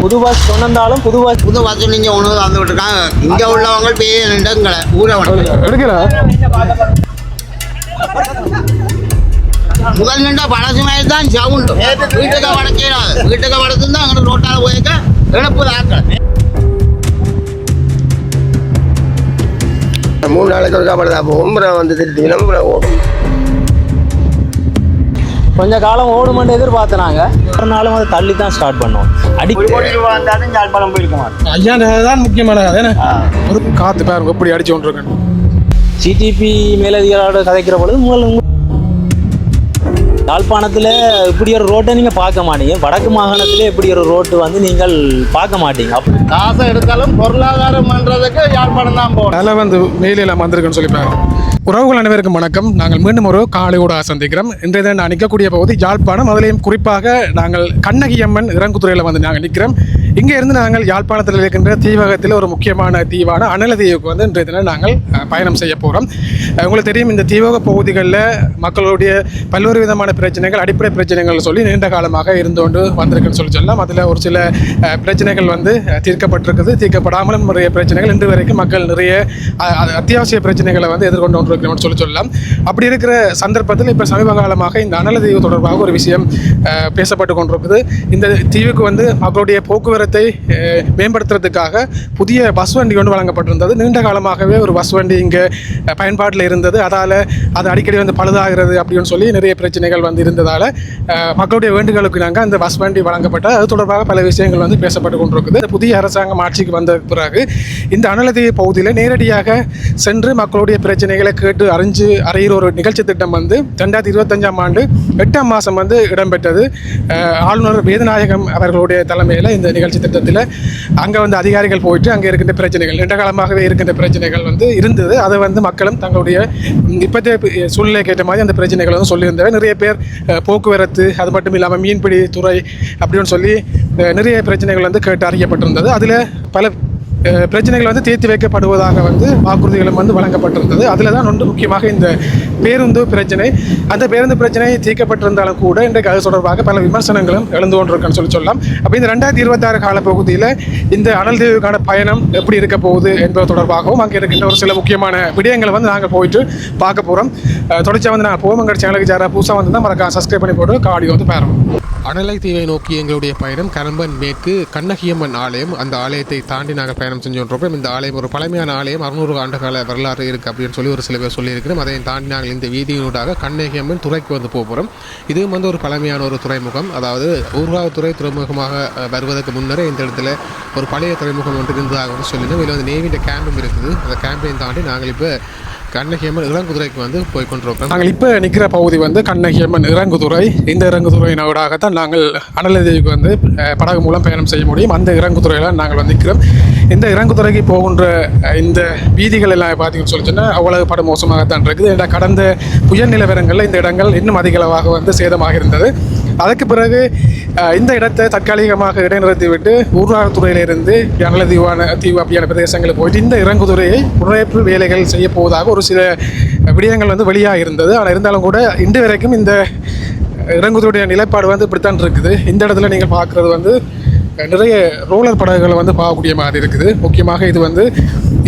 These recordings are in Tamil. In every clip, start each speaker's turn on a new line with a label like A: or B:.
A: புது பஸ் கொண்டாலும் புது பஸ்
B: நீங்க உணவு வந்து விட்டுருக்காங்க. இங்க உள்ளவங்க பேருங்களை ஊரை
C: எடுக்கல
B: முதல் நின்றா பழசு மாதிரி தான் சவுண்டு. வீட்டுக்கு வடக்கிறாது, வீட்டுக்கு வடக்கு தான் அங்கே ரோட்டால போயிருக்க இழப்பு ஆக்கள்.
D: 3 நாளைக்கு ஒரு காப்பாடு தான் போகும். வந்து திருத்திங்கன்னா ஓடும்.
A: கொஞ்ச காலம் ஓடுமென்று எதிர்பார்த்தனாங்க. ஒரு நாளும் அதை தள்ளி தான் ஸ்டார்ட் பண்ணுவோம்.
B: வந்தாலும் யாழ்ப்பாணம் போயிருக்க மாட்டோம்.
C: ஐயா தான் முக்கியமானது. ஒரு காத்து பாருங்க எப்படி அடிச்சு கொண்டிருக்கேன்.
A: சிடிபி மேலதிகாரோட கதைக்கிற பொழுது முதல்ல யாழ்ப்பாணத்தில் இப்படி ஒரு ரோட்டை நீங்கள் பார்க்க மாட்டீங்க. வடக்கு மாகாணத்தில் இப்படி ஒரு ரோட்டு வந்து நீங்கள் பார்க்க மாட்டீங்க.
B: காசை எடுத்தாலும் பொருளாதாரம் பண்ணுறதுக்கு யாழ்ப்பாணம் தான் போகணும்.
C: அதில் வந்து மேலையில் வந்திருக்குன்னு சொல்லிப்பாரு. உறவுகள் அனைவருக்கும் வணக்கம். நாங்கள் மீண்டும் ஒரு காலையோட சந்திக்கிறோம். இன்றைய தினம் நான் நிற்கக்கூடிய பகுதி யாழ்ப்பாணம். அதிலையும் குறிப்பாக நாங்கள் கண்ணகியம்மன் இறங்குதுறையில் வந்து நாங்கள் நிற்கிறோம். இங்கே இருந்து நாங்கள் யாழ்ப்பாணத்தில் இருக்கின்ற தீவகத்தில் ஒரு முக்கியமான தீவான அனலதீவுக்கு வந்து இன்றைய தினம் நாங்கள் பயணம் செய்ய போகிறோம். உங்களுக்கு தெரியும், இந்த தீவக பகுதிகளில் மக்களுடைய பல்வேறு விதமான பிரச்சனைகள், அடிப்படை பிரச்சனைகள் சொல்லி நீண்ட காலமாக இருந்து கொண்டு வந்திருக்குன்னு சொல்லலாம். அதில் ஒரு சில பிரச்சனைகள் வந்து தீர்க்கப்பட்டிருக்குது. தீர்க்கப்படாமலும் நிறைய பிரச்சனைகள் இன்று வரைக்கும் மக்கள் நிறைய அத்தியாவசிய பிரச்சனைகளை வந்து எதிர்கொண்டு கொண்டிருக்கிறோம்னு சொல்லலாம். அப்படி இருக்கிற சந்தர்ப்பத்தில் இப்போ சமீப காலமாக இந்த அனலதீவு தொடர்பாக ஒரு விஷயம் பேசப்பட்டு கொண்டிருக்குது. இந்த தீவுக்கு வந்து மக்களுடைய போக்குவரத்தை மேம்படுத்துறதுக்காக புதிய பஸ் வண்டி ஒன்று வழங்கப்பட்டிருந்தது. நீண்ட காலமாகவே ஒரு பஸ் வண்டி இங்கே பயன்பாட்டில் இருந்தது. அதால் அது அடிக்கடி வந்து பழுதாகிறது அப்படின்னு சொல்லி நிறைய பிரச்சனைகள் வந்து இருந்ததால் மக்களுடைய வேண்டுகளுக்கு நாங்கள் அந்த பஸ் வண்டி வழங்கப்பட்டால் அது தொடர்பாக பல விஷயங்கள் வந்து பேசப்பட்டு கொண்டிருக்குது. புதிய அரசாங்கம் ஆட்சிக்கு வந்த பிறகு இந்த அனலதீவு பகுதியில் நேரடியாக சென்று மக்களுடைய பிரச்சனைகளை கேட்டு அறிகிற ஒரு நிகழ்ச்சி திட்டம் வந்து 2025ஆம் ஆண்டு 8ஆம் மாதம் வந்து இடம்பெற்றது. ஆளுநர் வேதநாயகம் அவர்களுடைய தலைமையில் இந்த நிகழ்ச்சி திட்டத்தில் அங்கே வந்து அதிகாரிகள் போயிட்டு அங்கே இருக்கின்ற பிரச்சனைகள், நீண்ட காலமாகவே இருக்கின்ற பிரச்சனைகள் வந்து இருந்தது. அதை வந்து மக்களும் தங்களுடைய இப்போதைய சூழ்நிலைக்கு ஏற்ற மாதிரி அந்த பிரச்சனைகளை வந்து சொல்லியிருந்தவர். நிறைய பேர் போக்குவரத்து, அது மட்டும் இல்லாமல் மீன்பிடி துறை அப்படின்னு சொல்லி நிறைய பிரச்சனைகள் வந்து கேட்டு அறியப்பட்டிருந்தது. அதில் பல பிரச்சனைகள் வந்து தீர்த்து வைக்கப்படுவதாக வந்து வாக்குறுதிகளும் வந்து வழங்கப்பட்டிருந்தது. அதில் தான் ஒன்று முக்கியமாக இந்த பேருந்து பிரச்சனை. அந்த பேருந்து பிரச்சனை தீர்க்கப்பட்டிருந்தாலும் கூட இன்றைக்கு அது தொடர்பாக பல விமர்சனங்களும் எழுந்து கொண்டிருக்குன்னு சொல்லலாம். அப்போ இந்த 2026 காலப்பகுதியில் இந்த அனல்தீவுக்கான பயணம் எப்படி இருக்க போகுது என்பது தொடர்பாகவும் அங்கே இருக்கின்ற ஒரு சில முக்கியமான விடயங்களை வந்து நாங்கள் போயிட்டு பார்க்க போகிறோம். தொடர்ச்சியாக வந்து நாங்கள் போவோம். எங்கள் சேனலுக்கு யாராவது புதுசாக வந்து தான் மறக்காம சப்ஸ்கிரைப் பண்ணி போட்டு காடி வந்து பாருங்கள். அனலைதீவை நோக்கி எங்களுடைய பயணம் கரம்பன் மேற்கு கண்ணகியம்மன் ஆலயம். அந்த ஆலயத்தை தாண்டி நாங்கள் பயணம் செஞ்சுருக்கோம். இந்த ஆலயம் ஒரு பழமையான ஆலயம், 600 ஆண்டுகால வரலாறு இருக்குது அப்படின்னு சொல்லி ஒரு சில பேர் சொல்லியிருக்கிறோம். அதை தாண்டி நாங்கள் இந்த வீதியினூடாக கண்ணகியம்மன் துறைக்கு வந்து போகிறோம். இதுவும் வந்து ஒரு பழமையான ஒரு துறைமுகம். அதாவது ஊர்காவத்துறை துறைமுகமாக வருவதற்கு முன்னரே இந்த இடத்துல ஒரு பழைய துறைமுகம் ஒன்று இருந்ததாக சொல்லினோம். இதில் வந்து நேவிட கேம்பும் இருக்குது. அந்த கேம்பையும் தாண்டி நாங்கள் இப்போ கண்ணகியம்மன் இறங்குதுறைக்கு வந்து போய் கொண்டிருக்கோம். நாங்கள் இப்போ நிற்கிற பகுதி வந்து கண்ணகியம்மன் இறங்குதுறை. இந்த இறங்குதுறையினூடாகத்தான் நாங்கள் அனலதீவுக்கு வந்து படகு மூலம் பயணம் செய்ய முடியும். அந்த இறங்குதுறையில் நாங்கள் வந்து நிற்கிறோம். இந்த இறங்குதுறைக்கு போகின்ற இந்த வீதிகள் எல்லாம் பார்த்தீங்கன்னு சொல்லி சொன்னால் அவ்வளவு படம் மோசமாகத்தான் இருக்குது. ஏன்னா கடந்த புயல் நிலவரங்களில் இந்த இடங்கள் இன்னும் அதிகளவாக வந்து சேதமாக இருந்தது. அதுக்கு பிறகு இந்த இடத்தை தற்காலிகமாக இடைநிறுத்தி விட்டு ஊர்காவத்துறையிலிருந்து அனலதீவான தீவு அப்படியான பிரதேசங்களுக்கு போயிட்டு இந்த இறங்குதுறையை புனரமைப்பு வேலைகள் செய்ய போவதாக ஒரு சில விடயங்கள் வந்து வெளியாக இருந்தது. ஆனால் இருந்தாலும் கூட இன்று வரைக்கும் இந்த இறங்குதுறையுடைய நிலைப்பாடு வந்து இப்படித்தான் இருக்குது. இந்த இடத்துல நீங்கள் பார்க்குறது வந்து நிறைய ரோலர் படகுகளை வந்து பார்க்கக்கூடிய மாதிரி இருக்குது. முக்கியமாக இது வந்து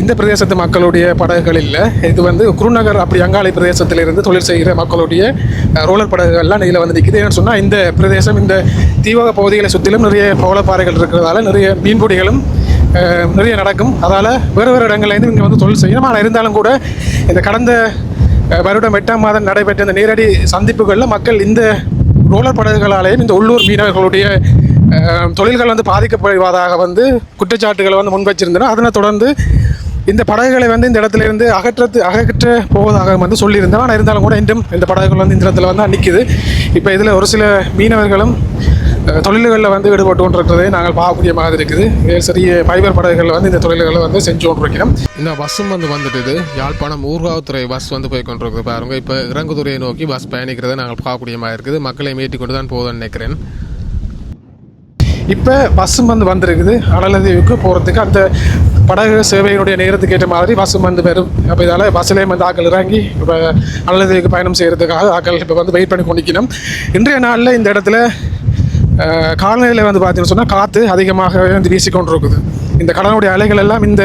C: இந்த பிரதேசத்து மக்களுடைய படகுகள் இல்லை. இது வந்து குருநகர் அப்படி அங்காளி பிரதேசத்திலிருந்து தொழில் செய்கிற மக்களுடைய ரோலர் படகுகள்லாம் இதில் வந்து நிற்கிது. ஏன்னு சொன்னால் இந்த பிரதேசம், இந்த தீவக பகுதிகளை சுற்றிலும் நிறைய பவளப்பாறைகள் இருக்கிறதால நிறைய மீன்பிடிகளும் நிறைய நடக்கும். அதால் வேறு வேறு இடங்கள்லேருந்து இங்கே வந்து தொழில் செய்யணும். ஆனால் இருந்தாலும் கூட இந்த கடந்த வருடம் 8ஆம் மாதம் நடைபெற்ற இந்த நேரடி சந்திப்புகளில் மக்கள் இந்த ரோலர் படகுகளாலேயும் இந்த உள்ளூர் மீனவர்களுடைய தொழில்கள் வந்து பாதிக்கப்படுவதாக வந்து குற்றச்சாட்டுகளை வந்து முன்வச்சிருந்தனர். அதனை தொடர்ந்து இந்த படகுகளை வந்து இந்த இடத்துல இருந்து அகற்ற போவதாக வந்து சொல்லியிருந்தேன். ஆனால் இருந்தாலும் கூட இன்றும் இந்த படகுகள் வந்து இந்த இடத்துல வந்து நிற்கிது. இப்போ இதில் ஒரு சில மீனவர்களும் தொழில்களில் வந்து ஈடுபட்டு கொண்டிருக்கிறதை நாங்கள் பார்க்கக்கூடிய மாதிரி இருக்குது. சிறிய ஃபைபர் படகுகளில் வந்து இந்த தொழில்களை வந்து செஞ்சு கொண்டிருக்கிறோம். இந்த பஸ்ஸும் வந்து வந்துட்டு யாழ்ப்பாணம் ஊர்காவத்துறை பஸ் வந்து போய் கொண்டிருக்குது பாருங்கள். இப்போ இறங்குதுறையை நோக்கி பஸ் பயணிக்கிறதை நாங்கள் பார்க்கக்கூடிய மாதிரி இருக்குது. மக்களை மீட்டி கொண்டு தான் போதும்னு நினைக்கிறேன். இப்போ பஸ்ஸும் வந்து வந்திருக்குது. அனலதீவுக்கு போகிறதுக்கு அந்த படகு சேவையினுடைய நேரத்துக்கு ஏற்ற மாதிரி பஸ்ஸும் வந்து வரும். அப்போ இதால் பஸ்ஸிலேயும் வந்து ஆக்கள் இறங்கி இப்போ அனலதீவுக்கு பயணம் செய்கிறதுக்காக ஆக்கள் இப்போ வந்து வெயிட் பண்ணி கொண்டிக்கணும். இன்றைய நாளில் இந்த இடத்துல காலநிலையில் வந்து பார்த்தீங்கன்னு சொன்னால் காற்று அதிகமாகவே வந்து வீசிக்கொண்டு இருக்குது. இந்த கடலுடைய அலைகள் எல்லாம் இந்த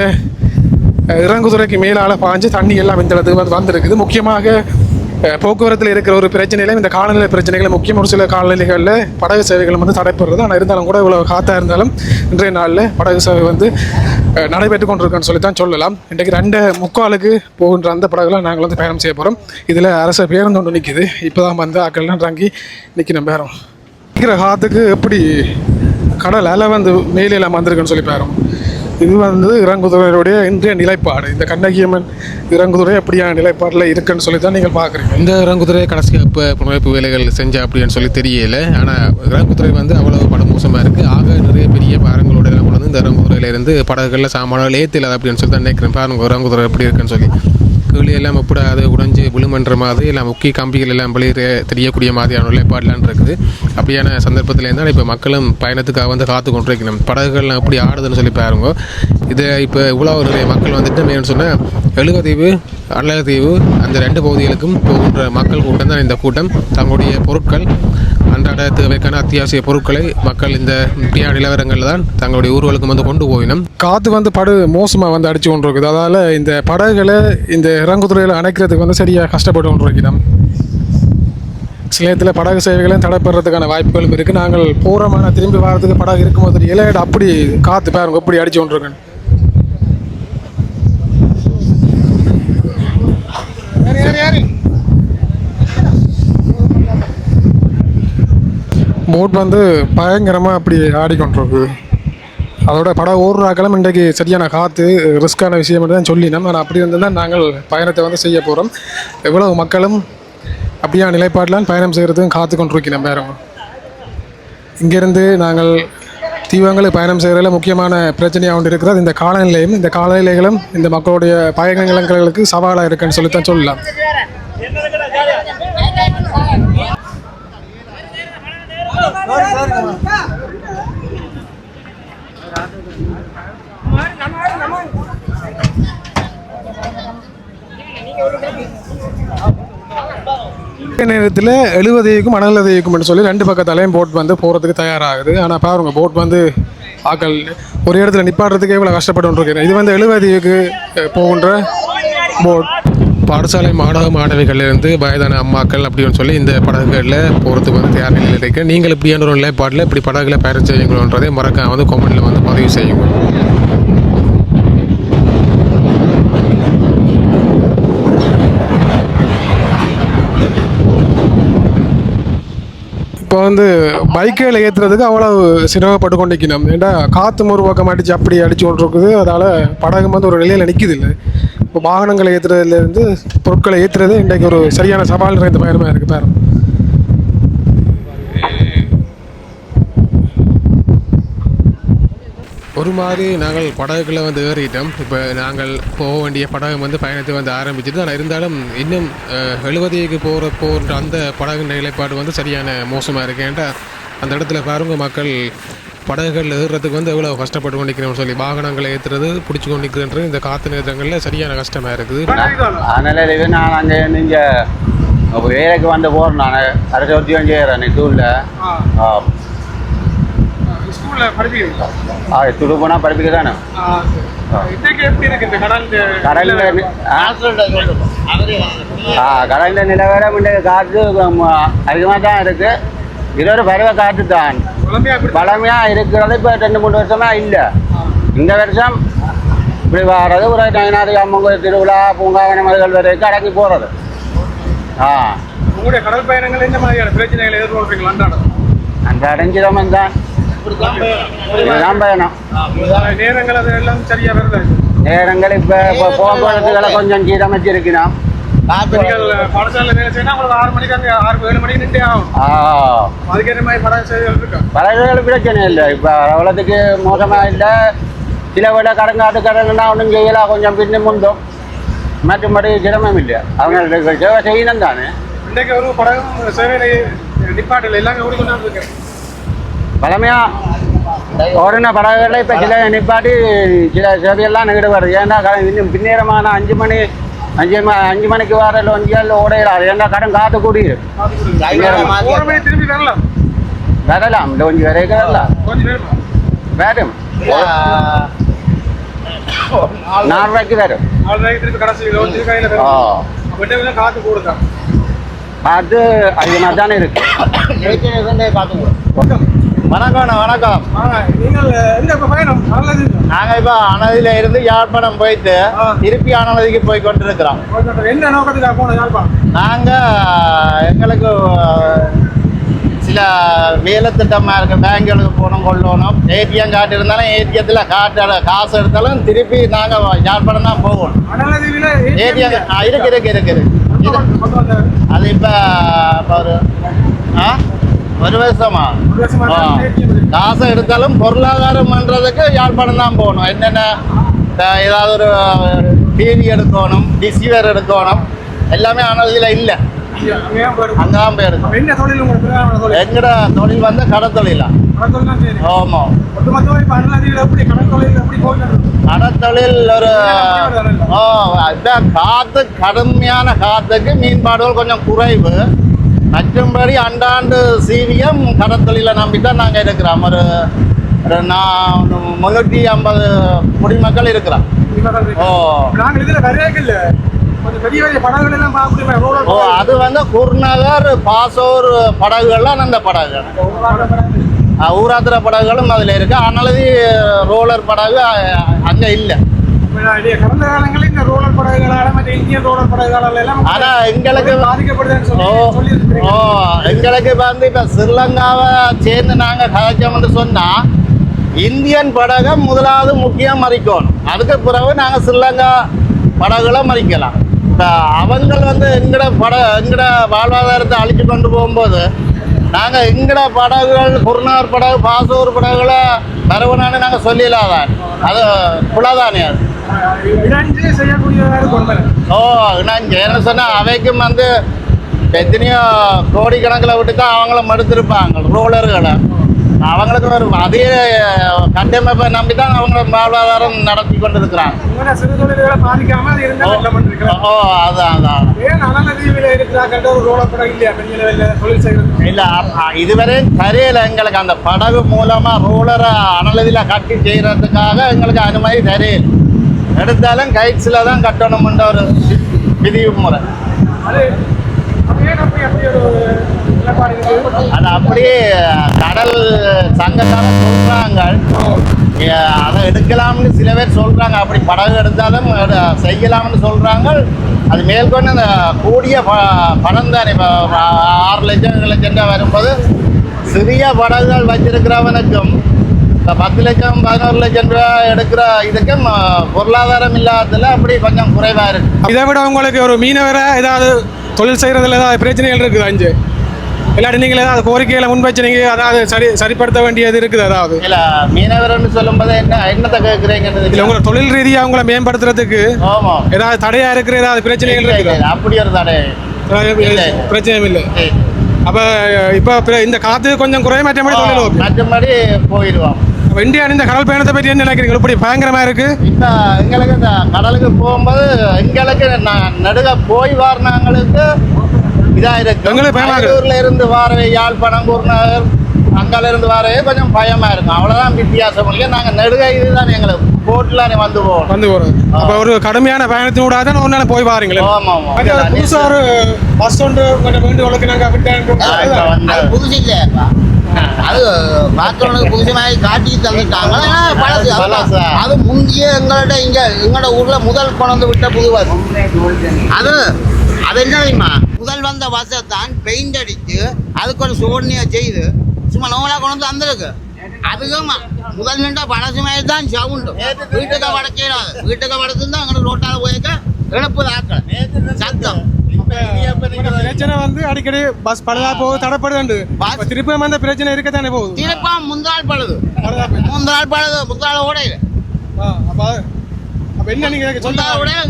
C: இறங்குதுறைக்கு மேலால் பாஞ்சு தண்ணி எல்லாம் இந்த இடத்துக்கு வந்து வந்திருக்குது. முக்கியமாக போக்குவரத்தில் இருக்கிற ஒரு பிரச்சனையிலும் இந்த காலநிலை பிரச்சனைகள் முக்கியம். ஒரு சில காலநிலைகளில் படகு சேவைகள் வந்து தடைப்படுறது. ஆனால் இருந்தாலும் கூட இவ்வளோ காற்றாக இருந்தாலும் இன்றைய நாளில் படகு சேவை வந்து நடைபெற்று கொண்டிருக்கோன்னு சொல்லி தான் சொல்லலாம். இன்றைக்கு 2:45 போகின்ற அந்த படகுலாம் நாங்கள் வந்து பயணம் செய்ய போகிறோம். இதில் அரசு பேருந்து ஒன்று நிற்கிது. இப்போ தான் வந்து ஆக்கள்லாம் இறங்கி நிற்கணும். பேரம் நிற்கிற காற்றுக்கு எப்படி கடல் அலை வந்து மேலெல்லாம் வந்திருக்குன்னு சொல்லி பேரும். இது வந்து இறங்குதுறையுடைய இன்றைய நிலைப்பாடு. இந்த கண்ணகியம்மன் இறங்குதுறை எப்படியான நிலைப்பாடில் இருக்குன்னு சொல்லி தான் நீங்கள் பார்க்குறீங்க.
E: இந்த இறங்குதுறை கடைசியாக இப்போ புனரமைப்பு வேலைகள் செஞ்சா அப்படின்னு சொல்லி தெரியல. ஆனால் இறங்குதுறை வந்து அவ்வளோ படுமோசமாக இருக்குது. ஆக நிறைய பெரிய பாரங்களோட எல்லாம் கொண்டு வந்து இந்த இறங்குதுறையிலேருந்து படகுகளில் சாமான்கள் ஏற்றில அப்படின்னு சொல்லி தான் நினைக்கிறேன். பாருங்க இறங்குதுறை எப்படி இருக்குன்னு சொல்லி கீழே எல்லாம் எப்படி அது உடைஞ்சு விழுமன்ற மாதிரி எல்லாம் முக்கிய கம்பிகள் எல்லாம் வெளியே தெரியக்கூடிய மாதிரியான நிலைப்பாடெலாம் இருக்குது. அப்படியான சந்தர்ப்பத்தில் இருந்தால் இப்போ மக்களும் பயணத்துக்காக வந்து காத்து கொண்டு இருக்கணும். படகுகள்லாம் எப்படி ஆடுதுன்னு சொல்லி பாருங்க. இதை இப்போ இவ்வளோ நிறைய மக்கள் வந்துட்டு மேலும் சொன்னால் எழுகத்தீவு அண்ணலத்தீவு அந்த 2 பகுதிகளுக்கும் போகின்ற மக்கள் கூட்டம் தான் இந்த கூட்டம். தங்களுடைய பொருட்கள் அன்றாட தேவைக்கான அத்தியாவசிய பொருட்களை மக்கள் இந்த இப்படியான நிலவரங்களில் தான் தங்களுடைய ஊர்களுக்கு வந்து கொண்டு போயினோம்.
C: காற்று வந்து படு மோசமாக வந்து அடித்து கொண்டு இருக்குது. அதால் இந்த படகுகளை இந்த இறங்குதுறையில் அணைக்கிறதுக்கு வந்து சரியாக கஷ்டப்பட்டு கொண்டு இருக்கிறோம். சில நேரத்தில் படகு சேவைகளையும் தடைப்படுறதுக்கான வாய்ப்புகளும் இருக்குது. நாங்கள் போகிறோமான திரும்பி வரதுக்கு படகு இருக்கும்போது தெரியல. அப்படி காற்று பாருங்க எப்படி அடித்து கொண்டு இருக்கேன். போட் வந்து பயங்கரமாக அப்படி ஆடிக்கொண்டிருக்கு. அதோட படம் ஓடுறாக்களும் இன்றைக்கு சரியான காற்று ரிஸ்க்கான விஷயம் தான் சொல்லினோம். ஆனால் அப்படி இருந்து தான் நாங்கள் பயணத்தை வந்து செய்ய போகிறோம். எவ்வளவு மக்களும் அப்படியான நிலைப்பாடெலாம் பயணம் செய்கிறதுக்கும் காத்து கொண்டிருக்கிறோம். வேறு இங்கேருந்து நாங்கள் தீவங்களுக்கு பயணம் செய்கிறதுல முக்கியமான பிரச்சனையாக ஒன்று இருக்கிறது இந்த காலநிலையும். இந்த காலநிலைகளும் இந்த மக்களுடைய பயணங்களுக்கு சவாலாக இருக்குன்னு சொல்லித்தான் சொல்லலாம். நேரத்தில் 70க்கும் 60க்கும் சொல்லி 2 பக்கத்தாலையும் போட் வந்து போகிறதுக்கு தயாராகுது. ஆனால் பாருங்க போட் வந்து ஆக்கள் ஒரு இடத்துல நிப்பாடுறதுக்கே இவ்வளோ கஷ்டப்பட்டு இருக்கிறேன். இது வந்து 70க்கு போகின்ற போட்.
E: பாடசாலை மாணவ மாணவிகளிலிருந்து வயதான அம்மாக்கள் அப்படின்னு சொல்லி இந்த படகுகளில் போகிறதுக்கு வந்து தயார் நிலையில் இருக்குது. நீங்கள் இப்படியான ஒரு நிலைப்பாட்டில் இப்படி படகுல பயணம் செய்யுங்களன்றதை மறக்காம வந்து கமெண்ட்டில் வந்து பதிவு செய்யுங்க.
C: இப்போ வந்து பைக்கில் ஏற்றுறதுக்கு அவ்வளோ சிரமப்பட்டு கொண்டு நிற்கணும். ஏன்னா காற்று ஒரு பக்கம் அடித்து அப்படி அடித்து கொண்டு இருக்குது. அதனால் படகு வந்து ஒரு நிலையில் நிற்கிது இல்லை. இப்போ வாகனங்களை ஏற்றுறதுலேருந்து பொருட்களை ஏற்றுறது இன்றைக்கு ஒரு சரியான சவால் நிறைந்த பயணமாக இருக்குது. பாருங்க
E: ஒரு மாதிரி நாங்கள் படகுகளை வந்து ஏறிட்டோம். இப்போ நாங்கள் போக வேண்டிய படகு வந்து பயணத்தை வந்து ஆரம்பிச்சிட்டு. ஆனால் இருந்தாலும் இன்னும் 70க்கு போகிற அந்த படகு நிலைப்பாடு வந்து சரியான மோசமாக இருக்குது. ஏன்டா அந்த இடத்துல பாருங்க மக்கள் படகுகள் ஏறுறதுக்கு வந்து எவ்வளோ கஷ்டப்பட்டு கொண்டிருக்கிறோம்னு சொல்லி வாகனங்களை ஏற்றுறது பிடிச்சி கொண்டிருக்கிறன்றது இந்த காற்று நேரங்களில் சரியான கஷ்டமாக இருக்குது.
B: அதனால் இது நான் அங்கே நீங்கள் வேலைக்கு வந்து போகிறேன். நான் அரசு உத்தியோகம் செய்கிறேன் டூரில். துடு போனால் படிப்பிக்க தானே. கடலில் நிலவரம் காற்று அதிகமாக தான் இருக்குது. இது ஒரு பருவ காற்று தான் பழமையாக இருக்கிறது. இப்போ 2-3 வருஷமாக இல்லை. இந்த வருஷம் இப்படி வர்றது ஒரு நயனாதி அம்மன் கோயில் திருவிழா பூங்காவன மதுகள் வரைக்கும் அடங்கி போகிறது.
C: உங்களுடைய கடல் பயணங்கள் இந்த மாதிரியான பிரச்சனைகளை எதிர்கொள்றீங்களா?
B: அந்த அடைஞ்சிடமன் தான் பயணம்.
C: நேரங்கள் அதெல்லாம் சரியா வருது.
B: நேரங்கள் இப்போ போக்குவரத்துகளை கொஞ்சம் சீரமைச்சிருக்கிறோம்.
C: பாடசாலை வேலை செய்யணும். 6 மணிக்கு 6-7 மணிக்கு நின்றே ஆகும். அதுக்கேற்ற மாதிரி
B: படகுகள் பிரச்சனை இல்லை. இப்போ அவ்வளோத்துக்கு மோசமாக இல்லை. சில விட கடங்கன்னா ஒன்றும் செய்யலாம். கொஞ்சம் பின்னு முந்தும் மற்றபடி சிரமம் இல்லை. அவங்க சேவை செய்யணும் தானே.
C: இன்றைக்கு ஒரு படகு சேவை நிப்பாட்டில் எல்லாமே ஓடிக்கொண்டு
B: பழமையாக ஓடின படகுகளில் இப்போ சில நிப்பாட்டி சில சேவையெல்லாம் நெகிட வருது. ஏன்னா இன்னும் பின்னேரமான 5 மணிக்கு வர லொஞ்சியால் ஓடையிடாது. ஏன்னா கடன் காற்று கூடியிரு. வரலாம் லோஞ்சி வரைக்கும் வரலாம் வரும் 4 ரூபாய்க்கு வரும் அது அதிகமாக தானே இருக்கு.
F: வணக்கம். நாங்க இப்ப அனதியில இருந்து யாழ்ப்பாணம் போயிட்டு திருப்பி அனதிக்கு போய் கொண்டிருக்கிறோம்.
C: என்ன நோக்கத்துக்காக போன யாழ்ப்பாணம்?
F: நாங்க எங்களுக்கு சில வேலை திட்டமா இருக்கு. பேங்குகளுக்கு போகணும் கொள்ளணும். ஏடிஎம் கார்டு இருந்தாலும் ஏடிஎத்தில் காசு எடுத்தாலும் திருப்பி நாங்க யாழ்ப்பாணம் தான் போகணும். ஏடிஎம் இருக்குது. அது இப்ப ஒரு வருஷமா காசை எடுத்தாலும் பொருளாதாரம் பண்றதுக்கு யாழ்ப்பாணம் தான் போகணும். என்னென்ன ஏதாவது ஒரு டிவி எடுக்கணும், டிசிவர் எடுக்கணும், எல்லாமே அனதியில இல்லை. அங்கதான் போய் எடுக்கணும். எங்கட தொழில் வந்து கடை தொழிலா? ஆமா, கடத்தொழில் ஒரு காத்து கடுமையான காத்துக்கு மீன்பாடுகள் கொஞ்சம் குறைவு. மற்றும்படி அண்டாண்டு சீவியம் கடத்தொழிலை நம்பித்தான் நாங்கள் இருக்கிறோம். ஒரு 350 குடிமக்கள் இருக்கிறோம். அது வந்து குருநகர் பாசோர் படகுகள்லாம் அந்த படகுகள், ஊராத்திர படகுகளும் அதில் இருக்கு. அனலதி ரோலர் படகு அங்கே இல்லை.
C: கடந்த காலங்களில் இந்த ரோலர் படகுகளால மற்ற இந்தியன் ரோலர் படகுகளால எல்லாம்
F: ஆனா எங்களுக்கு
C: எங்களுக்கு
F: வந்து இப்ப ஸ்ரீலங்காவை சேர்ந்து நாங்க கதைச்சோம்னு சொன்னா இந்தியன் படகை முதலாவது முக்கியம் மறிக்கணும். அதுக்கு பிறகு நாங்க ஸ்ரீலங்கா படகுகளை மறிக்கலாம். இப்ப அவங்க வந்து எங்கட வாழ்வாதாரத்தை அழிச்சு கொண்டு போகும்போது நாங்க எங்கட படகுகள் குருநார் படகு பாசூர் படகுகளை வரவுனான்னு நாங்க சொல்லிடலாதான். அது குலதானே அது. என்ன சொன்னா அவைக்கும் வந்து எத்தனையோ கோடிக்கணக்கில் விட்டு தான் அவங்கள மடுத்திருப்பாங்க ரோலர்களை. அவங்களுக்கு ஒரு அதே கட்டமைப்பை நம்பி தான் அவங்க வாழ்வாதாரம் நடத்தி கொண்டு இருக்கிறாங்க. இல்ல இதுவரை தெரியல எங்களுக்கு. அந்த படகு மூலமா ரோலரை அனலதியில கட்டி செய்யறதுக்காக எங்களுக்கு அனுமதி தெரியல. எடுத்தாலும் கைட்ஸ்ல தான் கட்டணும்ன்ற ஒரு விதிமுறை. அது அப்படியே கடல் சங்கத்தால சொல்றாங்க, அதை எடுக்கலாம்னு சில பேர் சொல்றாங்க. அப்படி படகு எடுத்தாலும் செய்யலாம்னு சொல்றாங்க. அது மேற்கொண்டு அந்த கூடிய பணம் தானே 6 லட்சம் 7 லட்சம் வரும்போது சிறிய படகுகள் வச்சிருக்கிறவனுக்கும் 10 லட்சம் 11 லட்சம் ரூபாய் எடுக்கிற இதுக்கும் பொருளாதாரம் இல்லாததுல அப்படி கொஞ்சம் குறைவா இருக்கு.
C: இதை விட உங்களுக்கு ஒரு மீனவரை ஏதாவது தொழில் செய்யறதுல ஏதாவது பிரச்சனைகள் இருக்குது அஞ்சு இல்லாட்டி நீங்கள் ஏதாவது கோரிக்கைகளை முன்வச்சு அதாவது சரிப்படுத்த வேண்டியது இருக்குது? அதாவது
F: இல்ல மீனவர்னு சொல்லும்போது என்னத்தை கேட்குறீங்க?
C: இல்லை உங்களை தொழில் ரீதியாக உங்களை மேம்படுத்துறதுக்கு ஏதாவது தடையா இருக்கிற ஏதாவது பிரச்சனைகள் இருக்குது?
F: அப்படி ஒரு தடை
C: பிரச்சனையும் இல்லை. அப்போ இப்போ இந்த காற்று கொஞ்சம் குறைய
F: மற்றபடி போயிடுவோம்.
C: இந்தியா இந்த கடல் பயணத்தை பற்றி என்ன நினைக்கிறீங்க? இப்படி பயங்கரமா இருக்கு.
F: இப்போ எங்களுக்கு இந்த கடலுக்கு போகும்போது எங்களுக்கு நடுக போய் வரவங்களுக்கு இதாக இருக்கு. பெங்களூர்ல இருந்து வரவே யாழ்ப்பாணம் குருநகர் அங்கால இருந்து வரவே கொஞ்சம் பயமா இருக்கும். அவ்வளவுதான் வித்தியாசம். நாங்கள் நடுக இதுதான் எங்களுக்கு போட்லானே வந்து போகிறோம்.
C: அப்போ ஒரு கடுமையான பயணத்தினூட தான் ஒரு நாள் போய் வாரீங்களே. புதுசாக ஒரு பஸ் ஒன்று வேண்டுகோளுக்கு நாங்கள்
G: புதுசு இல்லை, அது பார்க்கறவனுக்கு புதுசு மாதிரி காட்டி தந்துட்டாங்க. பழசு அது முந்தைய எங்களோட ஊர்ல முதல் கொண்டு விட்ட புது பஸ். அது என்ன தெரியுமா, முதல் வந்த பஸ்ஸை தான் பெயிண்ட் அடித்து அதுக்கு ஒரு சோதனையை செய்து சும்மா நோவலாக கொண்டு வந்து வந்திருக்கு. அதுக்கும் முதல் நின்ற பழசு மாதிரி தான் சவுண்டு. வீட்டுக்கு வடக்கிறாது, வீட்டுக்கு வடக்கு தான் எங்களோட ரோட்டால போயிருக்க இழப்பு தாக்கல சத்தம்.
C: பிரச்சனை வந்து அடிக்கடி பஸ் பழுதா போகுது, தடப்படுது. திருப்பி அந்த பிரச்சனை இருக்கத்தானே போகுது.
G: திருப்பா முந்தாள் பழுது முந்தாள் ஓடையில.
C: என்ன நீங்க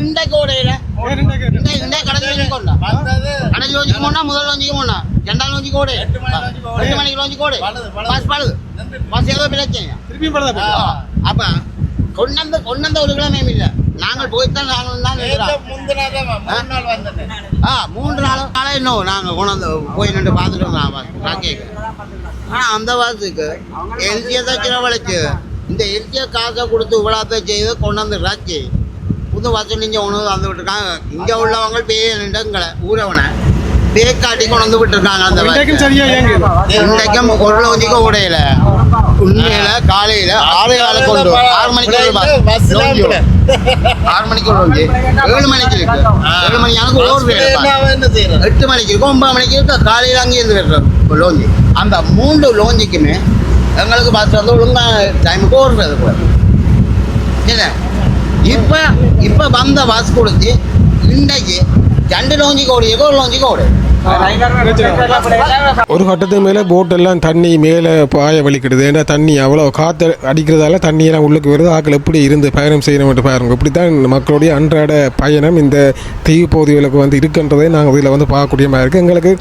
G: இன்றைக்கு ஓடையில கடைசி லோஞ்சிக்கு போனா முதல் லோஞ்சிக்கு போனா 2ஆம் லோஞ்சிக்கு ஓடை 8 மணிக்கு லோஞ்சிக்கு ஓடை பஸ் பழுது. பஸ் ஏதோ பிரச்சனை
C: திருப்பி பழுதா.
G: அப்ப கொண்டு ஒரு கிழமையும் இல்லை. நாங்கள் போய்த்தான் நாங்கள் தான் 3 நாள் இன்னும் நாங்கள் கொண்டாந்து போய் நின்று பார்த்துட்டு வந்தோம். ஆனால் அந்த வாசுக்கு எல்ஜியை தான் செலவழிச்சு இந்த எல்ஜியை காசை கொடுத்து இவ்வளோத்தை செய்து கொண்டு வந்து ராச்சி புது வாசல் நீங்கள் ஒன்று வந்து விட்டுருக்காங்க. இங்கே உள்ளவங்க பேங்களை ஊரவனை பேக்காட்டி கொண்டு வந்து விட்டுருக்காங்க. அந்த இன்றைக்கும் ஒரு லோஞ்சிக்கு உடையில உண்மையில காலையில் 6 கொண்டு 6 மணிக்கு 6 மணிக்கு ஒரு லோஞ்சி 7 மணிக்கு இருக்கு. 7 மணி எனக்கு ஓர் 8 மணிக்கு இருக்கும் 9 மணிக்கு இருக்கு. காலையில் அங்கேருந்து விடுறோம் ஒரு லோஞ்சி. அந்த 3 லோஞ்சிக்குமே எங்களுக்கு பஸ் வந்து ஒழுங்காக டைமுக்கு ஓடுறது கூட என்ன. இப்போ வந்த பஸ் கொடுத்து இன்றைக்கு 2 லோஞ்சிக்கு ஓடியோ ஒரு லோஞ்சிக்கு ஓடு.
E: ஒரு கட்டத்துக்கு மேலே போட்டெல்லாம் தண்ணி மேலே பாய வலிக்கிடுது. ஏன்னா தண்ணி அவ்வளோ காற்று அடிக்கிறதால தண்ணியெல்லாம் உள்ளுக்கு வருது. ஆக்கள் எப்படி இருந்து பயணம் செய்யணும்ட்டு பாருங்க. இப்படி தான் மக்களுடைய அன்றாட பயணம் இந்த தீவு பகுதிகளுக்கு வந்து இருக்குன்றதை நாங்கள் இதில் வந்து பார்க்கக்கூடிய மாதிரி இருக்குது. எங்களுக்கு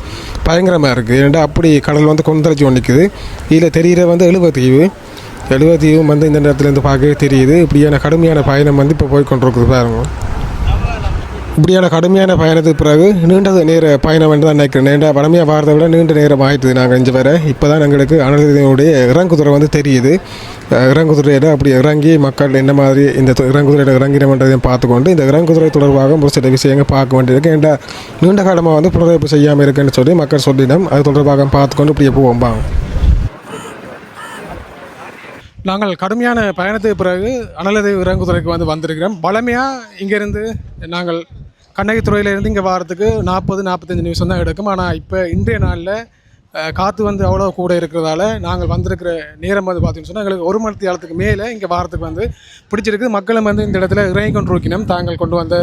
E: பயங்கரமாக இருக்குது. ஏன்னா அப்படி கடல் வந்து கொந்தளிச்சு கொண்டிருக்குது. இதில் தெரிகிற வந்து 70 தீவு வந்து இந்த நேரத்துலேருந்து பார்க்கவே தெரியுது. இப்படியான கடுமையான பயணம் வந்து இப்போ போய்கொண்டிருக்குது பாருங்க. இப்படியான கடுமையான பயணத்துக்கு பிறகு நீண்ட நேர பயணம் என்று தான் நினைக்கிறேன். நீண்ட வடமையாக வாரத்தை விட நீண்ட நேரம் ஆயிடுது. நாங்கள் இங்கே வர இப்போ தான் எங்களுக்கு அனலதினுடைய இறங்குதுறை வந்து தெரியுது. இறங்குதுறையில் அப்படி இறங்கி மக்கள் என்ன மாதிரி இந்த இறங்குதுறையில் இறங்கினோன்றதையும் பார்த்துக்கொண்டு இந்த இறங்குதுறை தொடர்பாக ஒரு சில விஷயங்கள் பார்க்க வேண்டியிருக்கு. ஏன்டா நீண்ட காலமாக வந்து புனரமைப்பு செய்யாமல் இருக்குன்னு சொல்லி மக்கள் சொல்லினோம். அது தொடர்பாக பார்த்துக்கொண்டு இப்படியே போவோம்.
C: நாங்கள் கடுமையான பயணத்துக்கு பிறகு அனலதீவு இறங்குதுறைக்கு வந்திருக்கிறோம். பலமையாக இங்கேருந்து நாங்கள் கண்ணகித்துறையிலேருந்து இங்கே வாரத்துக்கு 40-45 நிமிஷம் தான் எடுக்கும். ஆனால் இப்போ இன்றைய நாளில் காற்று வந்து அவ்வளோ கூட இருக்கிறதால நாங்கள் வந்திருக்கிற நேரம் வந்து பார்த்தீங்கன்னு சொன்னால் எங்களுக்கு 1 மணி நேரத்துக்கு மேலே இங்கே வாரத்துக்கு வந்து பிடிச்சிருக்கு. மக்களும் வந்து இந்த இடத்துல இறங்கி கொண்டு இருக்கணும். தாங்கள் கொண்டு வந்த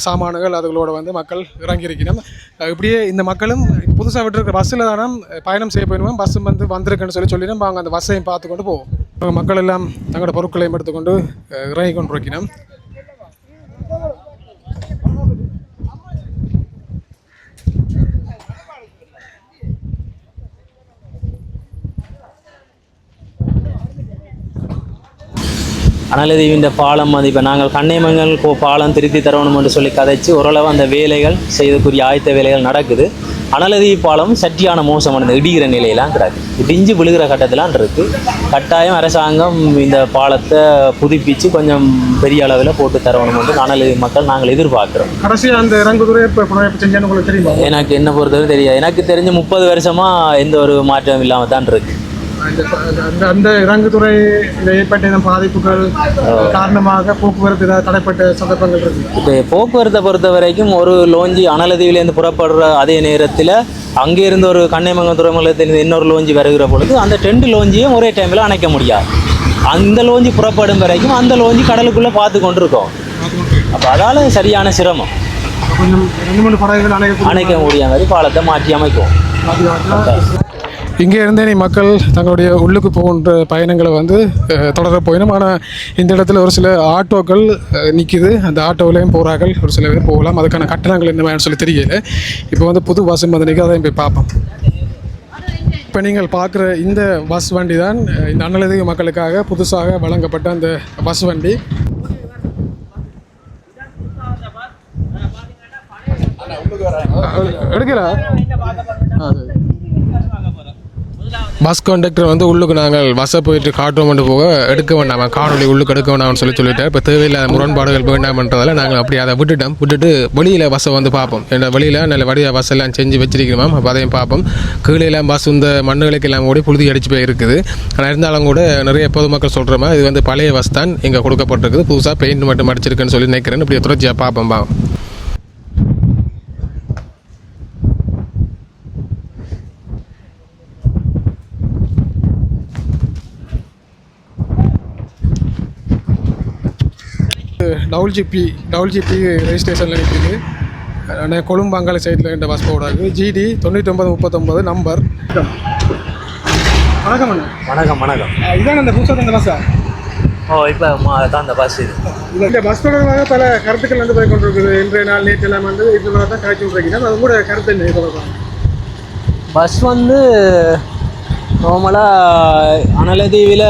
C: சாமான்கள் அதுகளோடு வந்து மக்கள் இறங்கியிருக்கணும். இப்படியே இந்த மக்களும் புதுசாக விட்டுருக்கிற பஸ்ஸில் தானே பயணம் செய்ய போயிடுவோம். பஸ்ஸும் வந்து வந்திருக்குன்னு சொல்லி நம்ம அங்கே அந்த பஸ்ஸையும் பார்த்து கொண்டு போவோம். மக்கள் எல்லாம் தங்களோட பொருட்களையும் எடுத்துக்கொண்டு இறங்கி கொண்டு இருக்கணும்.
A: அனலதீவின் பாலம் வந்து இப்போ நாங்கள் கண்ணைமங்கல் பாலம் திருத்தி தரணும் என்று சொல்லி கதைச்சு ஓரளவு அந்த வேலைகள் செய்யக்கூடிய ஆயத்த வேலைகள் நடக்குது. அனலதீவு பாலம் சற்றியான மோசமானது, இடிகிற நிலையெல்லாம் கிடக்கு. இடிஞ்சு விழுகிற கட்டத்திலாம் இருக்குது. கட்டாயம் அரசாங்கம் இந்த பாலத்தை புதுப்பித்து கொஞ்சம் பெரிய அளவில் போட்டு தரணும் என்று அனலதீவு மக்கள் நாங்கள் எதிர்பார்க்குறோம்.
C: கடைசியாக அந்த இறங்குதுறை இப்போ செஞ்சேன்னு உங்களுக்கு தெரியுமா?
A: எனக்கு என்ன பொறுத்தவரை தெரியாது. எனக்கு தெரிஞ்ச 30 வருஷமாக எந்த ஒரு மாற்றம் இல்லாமல் தான் இருக்குது.
C: அந்த இறங்குதுறை ஏற்பட்ட பாதிப்புகள் காரணமாக போக்குவரத்து தடைப்பட்ட சந்தர்ப்பங்கள் இருக்கு.
A: இப்போ போக்குவரத்தை பொறுத்த வரைக்கும் ஒரு லோஞ்சி அனலதீவிலேருந்து புறப்படுற அதே நேரத்தில் அங்கேருந்து ஒரு கண்ணைமங்கலம் துறைமுகத்திலிருந்து இன்னொரு லோஞ்சி வருகிற பொழுது அந்த 2 லோஞ்சியும் ஒரே டைமில் அணைக்க முடியாது. அந்த லோஞ்சி புறப்படும் வரைக்கும் அந்த லோஞ்சி கடலுக்குள்ளே பார்த்து கொண்டிருக்கோம். அப்போ அதால் சரியான சிரமம்.
C: கொஞ்சம் 2-3 படகுகள்
A: அணைக்க முடியாத பாலத்தை மாற்றி அமைக்கும்.
C: இங்கே இருந்தே மக்கள் தங்களுடைய உள்ளுக்கு போகின்ற பயணங்களை வந்து தொடர போயிடும். ஆனால் இந்த இடத்துல ஒரு சில ஆட்டோக்கள் நிற்கிது. அந்த ஆட்டோவிலையும் போகிறார்கள். ஒரு சில பேர் போகலாம். அதுக்கான கட்டணங்கள் என்ன சொல்லி தெரியல. இப்போ வந்து புது பஸ் வந்து நிற்க அதையும் போய் பார்ப்போம். இப்போ நீங்கள் பார்க்குற இந்த பஸ் வண்டி தான் இந்த அனலதீவு மக்களுக்காக புதுசாக வழங்கப்பட்ட அந்த பஸ் வண்டி. எடுக்கல
E: பஸ் கண்டக்டர் வந்து உள்ளுக்கு நாங்கள் பஸ்ஸை போயிட்டு காட்டுவோம்ட்டு போக எடுக்க வேண்டாம், காணொலி உள்ளுக்கு எடுக்க வேண்டாம்னு சொல்லிட்டார். இப்போ தேவையில்லாத முரண்பாடுகள் வேண்டாம்ன்றதால நாங்கள் அப்படி அதை விட்டுட்டு வெளியில் பஸ்ஸை வந்து பார்ப்போம். ஏன்னா வெளியில் நல்ல வடியாக பஸ் எல்லாம் செஞ்சு வச்சிருக்கிறோம். அப்போ அதையும் பார்ப்போம். கீழே எல்லாம் பஸ் இந்த மண்ணுகளுக்கு எல்லாம் கூட புழுதி அடிச்சு போய் இருக்குது. ஆனால் இருந்தாலும் கூட நிறைய பொதுமக்கள் சொல்கிற மாதிரி இது வந்து பழைய பஸ் தான் இங்கே கொடுக்கப்பட்டிருக்குது. புதுசாக பெயிண்ட் மட்டும் அடிச்சிருக்குன்னு சொல்லி நினைக்கிறேன். இப்படி தொடர்ச்சியாக பார்ப்போம்.
C: டவுல்ஜிபி ரெஜிஸ்ட்ரேஷனில் நிற்கிது. கொழும்பு அங்காள சைடில் இந்த பஸ் போடாது. GD 9939 number. வணக்கம் அண்ணா.
A: வணக்கம்.
C: இதான் அந்த புதுசாக இந்த பஸ்ஸா?
A: இப்போ தான் அந்த பஸ் இது.
C: இந்த பஸ் தொடர்பாக பல கருத்துக்கள் வந்து போய் கொண்டிருக்குது. இன்றைய நாள் நேற்று எல்லாம் வந்து இது தான் கரைச்சி விட்ருக்கீங்க. அது கூட கருத்து என்ன தொடர்பாக?
A: பஸ் வந்து நார்மலாக அனலதீவில்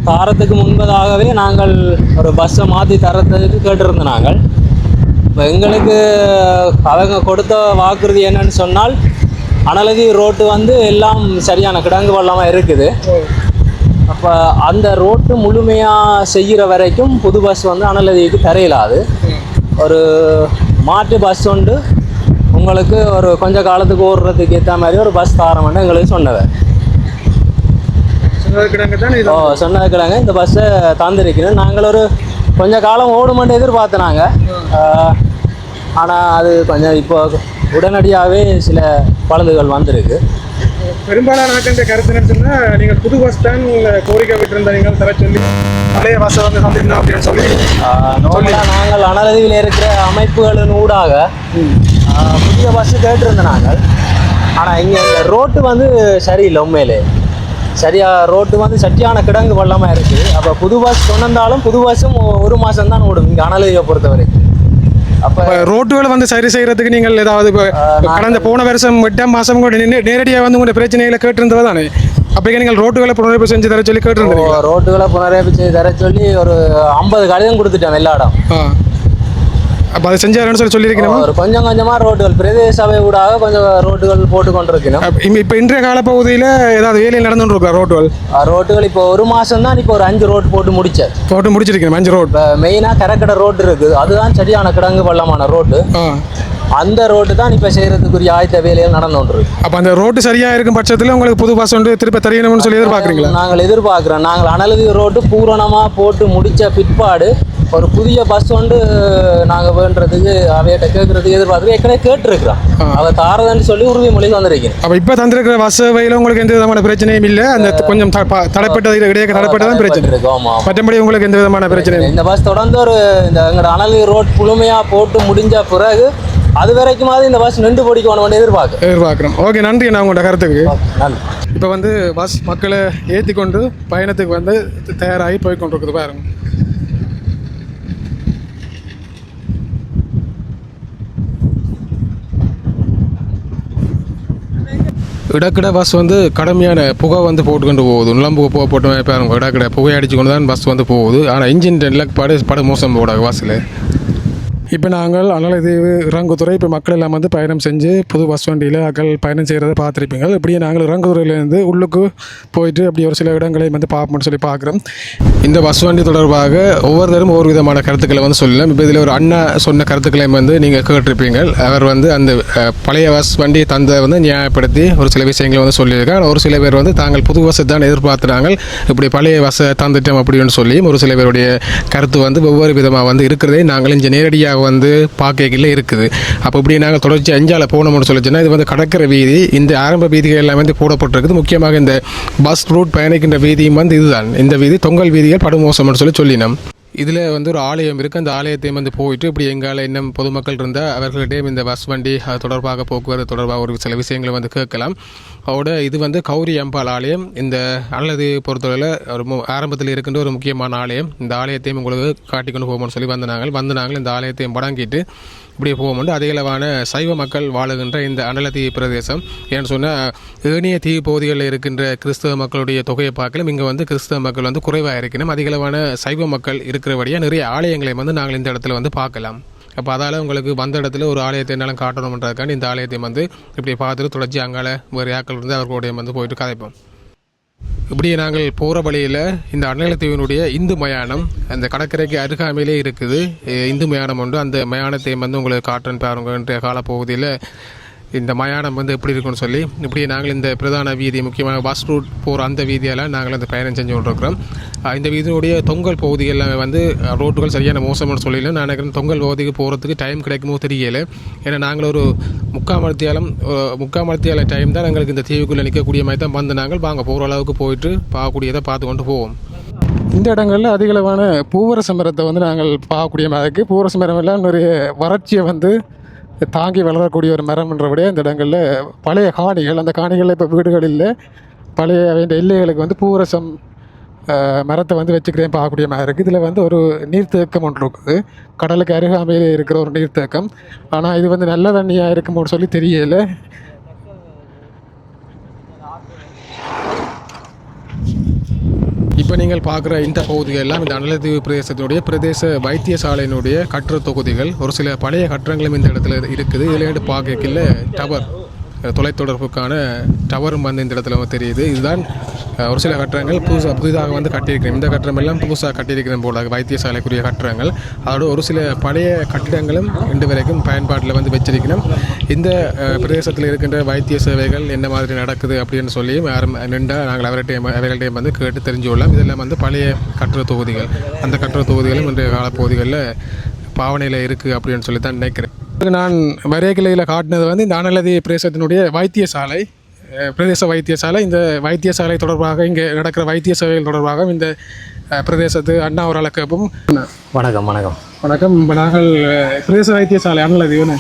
A: தாரத்துக்கு முன்பதாகவே நாங்கள் ஒரு பஸ்ஸை மாற்றி தரத்துக்கு கேட்டிருந்தோம். நாங்கள் இப்போ எங்களுக்கு அவங்க கொடுத்த வாக்குறுதி என்னன்னு சொன்னால் அனலதி ரோட்டு வந்து எல்லாம் சரியான கிடங்கு வள்ளமாக இருக்குது. அப்போ அந்த ரோட்டு முழுமையாக செய்கிற வரைக்கும் புது பஸ் வந்து அனலதிக்கு தரையிலாது. ஒரு மாற்று பஸ் உண்டு உங்களுக்கு ஒரு கொஞ்ச காலத்துக்கு ஓடுறதுக்கு ஏற்ற மாதிரி ஒரு பஸ் தாரம்னு எங்களுக்கு சொன்னவர். சொன்னது கிடங்க இந்த பஸ்ஸை தந்திருக்கணும். நாங்கள் ஒரு கொஞ்ச காலம் ஓடுமென்று எதிர்பார்த்தனாங்க. ஆனால் அது கொஞ்சம் இப்போ உடனடியாகவே சில பழுதுகள் வந்திருக்கு.
C: பெரும்பாலான ஆட்கள் கருத்து என்ன சொன்னால், நீங்கள் புது பஸ் தான் கோரிக்கை விட்டிருந்த நீங்கள் தர சொல்லி பழைய பஸ்ஸை வந்து தந்துருந்தோம் அப்படின்னு சொல்லி
A: நாங்கள் அனலதியில் இருக்கிற அமைப்புகளின் ஊடாக புதிய பஸ்ஸு கேட்டிருந்தோம் நாங்கள். ஆனால் இங்கே ரோட்டு வந்து சரியில்லை உண்மையிலே. ரோட்டு வந்து சட்டியான கிடங்கு வள்ளமாக இருக்குது. அப்போ புது பஸ் கொண்டாலும் புது பஸ்ஸும் ஒரு மாதம் தான் ஓடும் இங்கே அனலதியை பொறுத்த வரைக்கும். அப்போ
C: ரோட்டுகளை வந்து சரி செய்கிறதுக்கு நீங்கள் ஏதாவது இப்போ கடந்த போன வருஷம் 8ஆம் மாதம் கூட நேரடியாக வந்து உங்களுடைய பிரச்சனைகளை கேட்டிருந்தது தானே? அப்போ நீங்கள் ரோட்டுகளை புனரமைப்பு செஞ்சு தர சொல்லி கேட்டிருந்தீங்க.
A: ரோட்டுகளை புனரமைப்பு செய்து தர சொல்லி ஒரு 50 கடிதம் கொடுத்துட்டோம் எல்லா இடம்.
C: அப்போ அதை செஞ்சாருன்னு சொல்லியிருக்கணும்.
A: ஒரு கொஞ்சம் கொஞ்சமாக ரோட்டுகள் பிரதேச சபை ஊடாக கொஞ்சம் ரோட்டுகள் போட்டு கொண்டிருக்கணும்.
C: இப்போ இன்றைய காலப்பகுதியில் ஏதாவது வேலையில் நடந்துட்டு இருக்கா ரோட்டுகள்?
A: இப்போ ஒரு மாதம் தான் இப்போ ஒரு 5 ரோடு போட்டு
C: முடிச்சிருக்கேன். 5 ரோடு
A: மெயினாக கரக்கடை ரோடு இருக்குது. அதுதான் சரியான கிடங்கு பள்ளமான ரோடு. அந்த ரோட்டு தான் இப்போ செய்கிறதுக்குரிய ஆயத்த வேலைகள் நடந்து கொண்டிருக்கு.
C: அப்போ அந்த ரோட்டு சரியாக இருக்கும் பட்சத்தில் உங்களுக்கு புது பஸ் வந்து திருப்ப தெரியணும்னு சொல்லி எதிர்பார்க்குறீங்களா?
A: நாங்கள் எதிர்பார்க்குறோம். நாங்கள் அனலதி ரோட்டு பூரணமாக போட்டு முடித்த பிற்பாடு ஒரு புதிய பஸ் வந்து நாங்கள் வேண்டுறதுக்கு அவையிட்ட கேட்குறதுக்கு எதிர்பார்க்குறோம். ஏற்கனவே கேட்டுருக்குறோம். அவர் தாரதன்னு சொல்லி உறுதிமொழி வந்திருக்கேன்.
C: அப்போ இப்போ தந்திருக்கிற பஸ் வகையில் உங்களுக்கு எந்த விதமான பிரச்சனையும் இல்லை. அந்த கொஞ்சம் தடைப்பட்டது இடையே தடைப்பட்டதான் பிரச்சனை இருக்கு. மற்றபடி உங்களுக்கு எந்த விதமான பிரச்சனையும்.
A: இந்த பஸ் தொடர்ந்து ஒரு இந்த எங்களோட அனலதி ரோட் முழுமையாக போட்டு முடிஞ்ச பிறகு அது வரைக்குமாவது இந்த பஸ் நின்று பிடிக்கணும்
C: எதிர்பார்க்குறோம். ஓகே, நன்றி நான் உங்களோட கருத்துக்கு. இப்போ வந்து பஸ் மக்களை ஏற்றி கொண்டு பயணத்துக்கு வந்து தயாராகி போய் கொண்டிருக்குது பாருங்க. இடக்கிட பஸ் வந்து கடுமையான புகை வந்து போட்டுக்கொண்டு போகுது. நுழம்பு புகை போட்டு பாருங்க. இடக்கிட புகை அடிச்சு கொண்டு தான் பஸ் வந்து போகுது. ஆனால் இன்ஜின் படு மோசம் போடாது பஸ்ஸில். இப்போ நாங்கள் அனலதீவு இறங்குதுறை இப்போ மக்கள் எல்லாம் வந்து பயணம் செஞ்சு புது பஸ் வண்டியில் அக்கள் பயணம் செய்கிறத பார்த்துருப்பீங்க. இப்படியே நாங்கள் இறங்குதுறையிலேருந்து உள்ளுக்கு போயிட்டு அப்படி ஒரு சில இடங்களை வந்து பார்ப்போம்னு சொல்லி பார்க்குறோம். இந்த பஸ் வண்டி தொடர்பாக ஒவ்வொருத்தரும் ஒவ்வொரு விதமான கருத்துக்களை வந்து சொல்லலாம். இப்போ இதில் ஒரு அண்ணா சொன்ன கருத்துக்களை வந்து நீங்கள் கேட்டிருப்பீங்க. அவர் வந்து அந்த பழைய பஸ் வண்டி தந்தை வந்து நியாயப்படுத்தி ஒரு சில விஷயங்களை வந்து சொல்லியிருக்காங்க. ஒரு சில பேர் வந்து தாங்கள் புது பஸ்ஸை தான் எதிர்பார்த்துனாங்க, இப்படி பழைய பஸ்ஸை தந்துட்டோம் அப்படின்னு சொல்லி ஒரு சில பேருடைய கருத்து வந்து ஒவ்வொரு விதமாக வந்து இருக்கிறதே நாங்கள் இங்கே நேரடியாக வந்து பார்க்கல இருக்குது. அப்போ இப்படி நாங்கள் தொடர்ச்சி அஞ்சால போனோம்னு சொல்லிச்சுன்னா இது வந்து கடற்கரை வீதி. இந்த ஆரம்ப வீதிகள் எல்லாமே வந்து போடப்பட்டிருக்குது. முக்கியமாக இந்த பஸ் ரூட் பயணிக்கின்ற வீதியும் வந்து இதுதான். இந்த வீதி தொங்கல் வீதிகள் படுமோசம்னு சொல்லினோம். இதில் வந்து ஒரு ஆலயம் இருக்குது. அந்த ஆலயத்தையும் வந்து போயிட்டு இப்படி எங்கால இன்னும் பொதுமக்கள் இருந்தால் அவர்களிடையே இந்த பஸ் வண்டி அது தொடர்பாக போக்குவரத்து தொடர்பாக ஒரு சில விஷயங்களை வந்து கேட்கலாம். அதோட இது வந்து கௌரி அம்பாள் ஆலயம். இந்த அல்லது பொறுத்தவரையில் ஒரு ஆரம்பத்தில் இருக்கின்ற ஒரு முக்கியமான ஆலயம். இந்த ஆலயத்தையும் உங்களுக்கு காட்டிக்கொண்டு போகணும்னு சொல்லி வந்தாங்க. இந்த ஆலயத்தையும் படங்கிட்டு இப்படியே போகும்போது அதிகளவான சைவ மக்கள் வாழுகின்ற இந்த அனலதீவு பிரதேசம் ஏன்னு சொன்னால் ஏனைய தீவு பகுதிகளில் இருக்கின்ற கிறிஸ்தவ மக்களுடைய தொகையை பார்க்கலாம். இங்கே வந்து கிறிஸ்தவ மக்கள் வந்து குறைவாக இருக்கணும். அதிகளவான சைவ மக்கள் இருக்கிறபடியாக நிறைய ஆலயங்களை வந்து நாங்கள் இந்த இடத்துல வந்து பார்க்கலாம். அப்போ அதால் உங்களுக்கு வந்த இடத்துல ஒரு ஆலயத்தை என்னாலும் காட்டணுன்றதுக்காண்டி இந்த ஆலயத்தையும் வந்து இப்படி பார்த்துட்டு தொடர்ச்சி அங்கால வேறு ஆக்கள் இருந்து அவர்களுடைய வந்து போயிட்டு கதைப்போம். இப்படியே நாங்கள் போகிற வழியில் இந்த அனலதீவினுடைய இந்து மயானம் அந்த கடற்கரைக்கு அருகாமையிலே இருக்குது. இந்து மயானம் உண்டு. அந்த மயானத்தை வந்து உங்களுக்கு காட்டுறேன் பாருங்கன்ற காலப்பகுதியில் இந்த மயானம் வந்து எப்படி இருக்குன்னு சொல்லி இப்படியே நாங்கள் இந்த பிரதான வீதி முக்கியமாக பஸ் ரூட் போகிற அந்த வீதியெல்லாம் நாங்கள் அந்த பயணம் செஞ்சு கொண்டிருக்கிறோம். இந்த வீதியினுடைய தொங்கல் பகுதி எல்லாமே வந்து ரோட்டுகள் சரியான மோசம்னு சொல்லிடலாம். நான் நினைக்கிறேன் தொங்கல் பகுதிக்கு போகிறதுக்கு டைம் கிடைக்குமோ தெரியலை. ஏன்னா நாங்கள் ஒரு முக்கால் மணித்தியாலம் டைம் தான் எங்களுக்கு இந்த தீவுக்குள்ளே நிற்கக்கூடிய மாதிரி தான் வந்து நாங்கள் வாங்க போகிற அளவுக்கு போயிட்டு பார்க்கக்கூடியதை பார்த்து கொண்டு போவோம். இந்த இடங்களில் அதிகளவான பூவரச மரத்தை வந்து நாங்கள் பார்க்கக்கூடிய மாதிரி இருக்குது. பூவரச மரம் எல்லாம் நிறைய வறட்சியை வந்து தாங்கி வளரக்கூடிய ஒரு மரம்ன்றபடியே இந்த இடங்களில் பழைய காணிகள், அந்த காணிகளில் இப்போ வீடுகள் இல்லை. பழைய வேண்டிய எல்லைகளுக்கு வந்து பூவரசம் மரத்தை வந்து வச்சுக்கிறேன் பார்க்கக்கூடிய மாதிரி இருக்குது. இதில் வந்து ஒரு நீர்த்தேக்கம் ஒன்று இருக்குது. கடலுக்கு அருகாமையில் இருக்கிற ஒரு நீர்த்தேக்கம். ஆனால் இது வந்து நல்ல தண்ணியாக இருக்குமோன்னு சொல்லி தெரியலை. இப்போ நீங்கள் பார்க்குற இந்த பகுதிகள் எல்லாம் இந்த அனலதீவு பிரதேசத்தினுடைய பிரதேச வைத்தியசாலையினுடைய கட்டுற தொகுதிகள். ஒரு சில பழைய கட்டடங்களும் இந்த இடத்துல இருக்குது. இதில் பார்க்கல டவர்
E: தொலைத்தொடர்புக்கான டவரும் வந்து இந்த இடத்துல வந்து தெரியுது. இதுதான் ஒரு சில கட்டடங்கள் புதிதாக வந்து கட்டியிருக்கிறோம். இந்த கட்டடம் எல்லாம் புதுசாக கட்டியிருக்கிற போல வைத்தியசாலைக்குரிய கட்டடங்கள். அதோட ஒரு சில பழைய கட்டிடங்களும் இன்று வரைக்கும் பயன்பாட்டில் வந்து வச்சிருக்கணும். இந்த பிரதேசத்தில் இருக்கின்ற வைத்திய சேவைகள் என்ன மாதிரி நடக்குது அப்படின்னு சொல்லியும் யாரும் நின்றா நாங்கள் அவர்கள்டையும் வந்து கேட்டு தெரிஞ்சு கொள்ளலாம். இதெல்லாம் வந்து பழைய கட்டட தொகுதிகள். அந்த கட்டட தொகுதிகளும் இன்றைய காலப்பகுதிகளில் பாவனையில் இருக்குது அப்படின்னு சொல்லி தான் நினைக்கிறேன்.
C: நான் வரையக்கிளையில் காட்டினது வந்து இந்த அனலதி பிரதேசத்தினுடைய வைத்தியசாலை, பிரதேச வைத்தியசாலை. இந்த வைத்தியசாலை தொடர்பாக இங்கே நடக்கிற வைத்திய சேவைகள் தொடர்பாக இந்த பிரதேசத்து அண்ணா ஒரு கேட்போம்.
A: வணக்கம் வணக்கம்
C: வணக்கம். இப்போ நாங்கள் பிரதேச வைத்தியசாலை அனலதி வந்து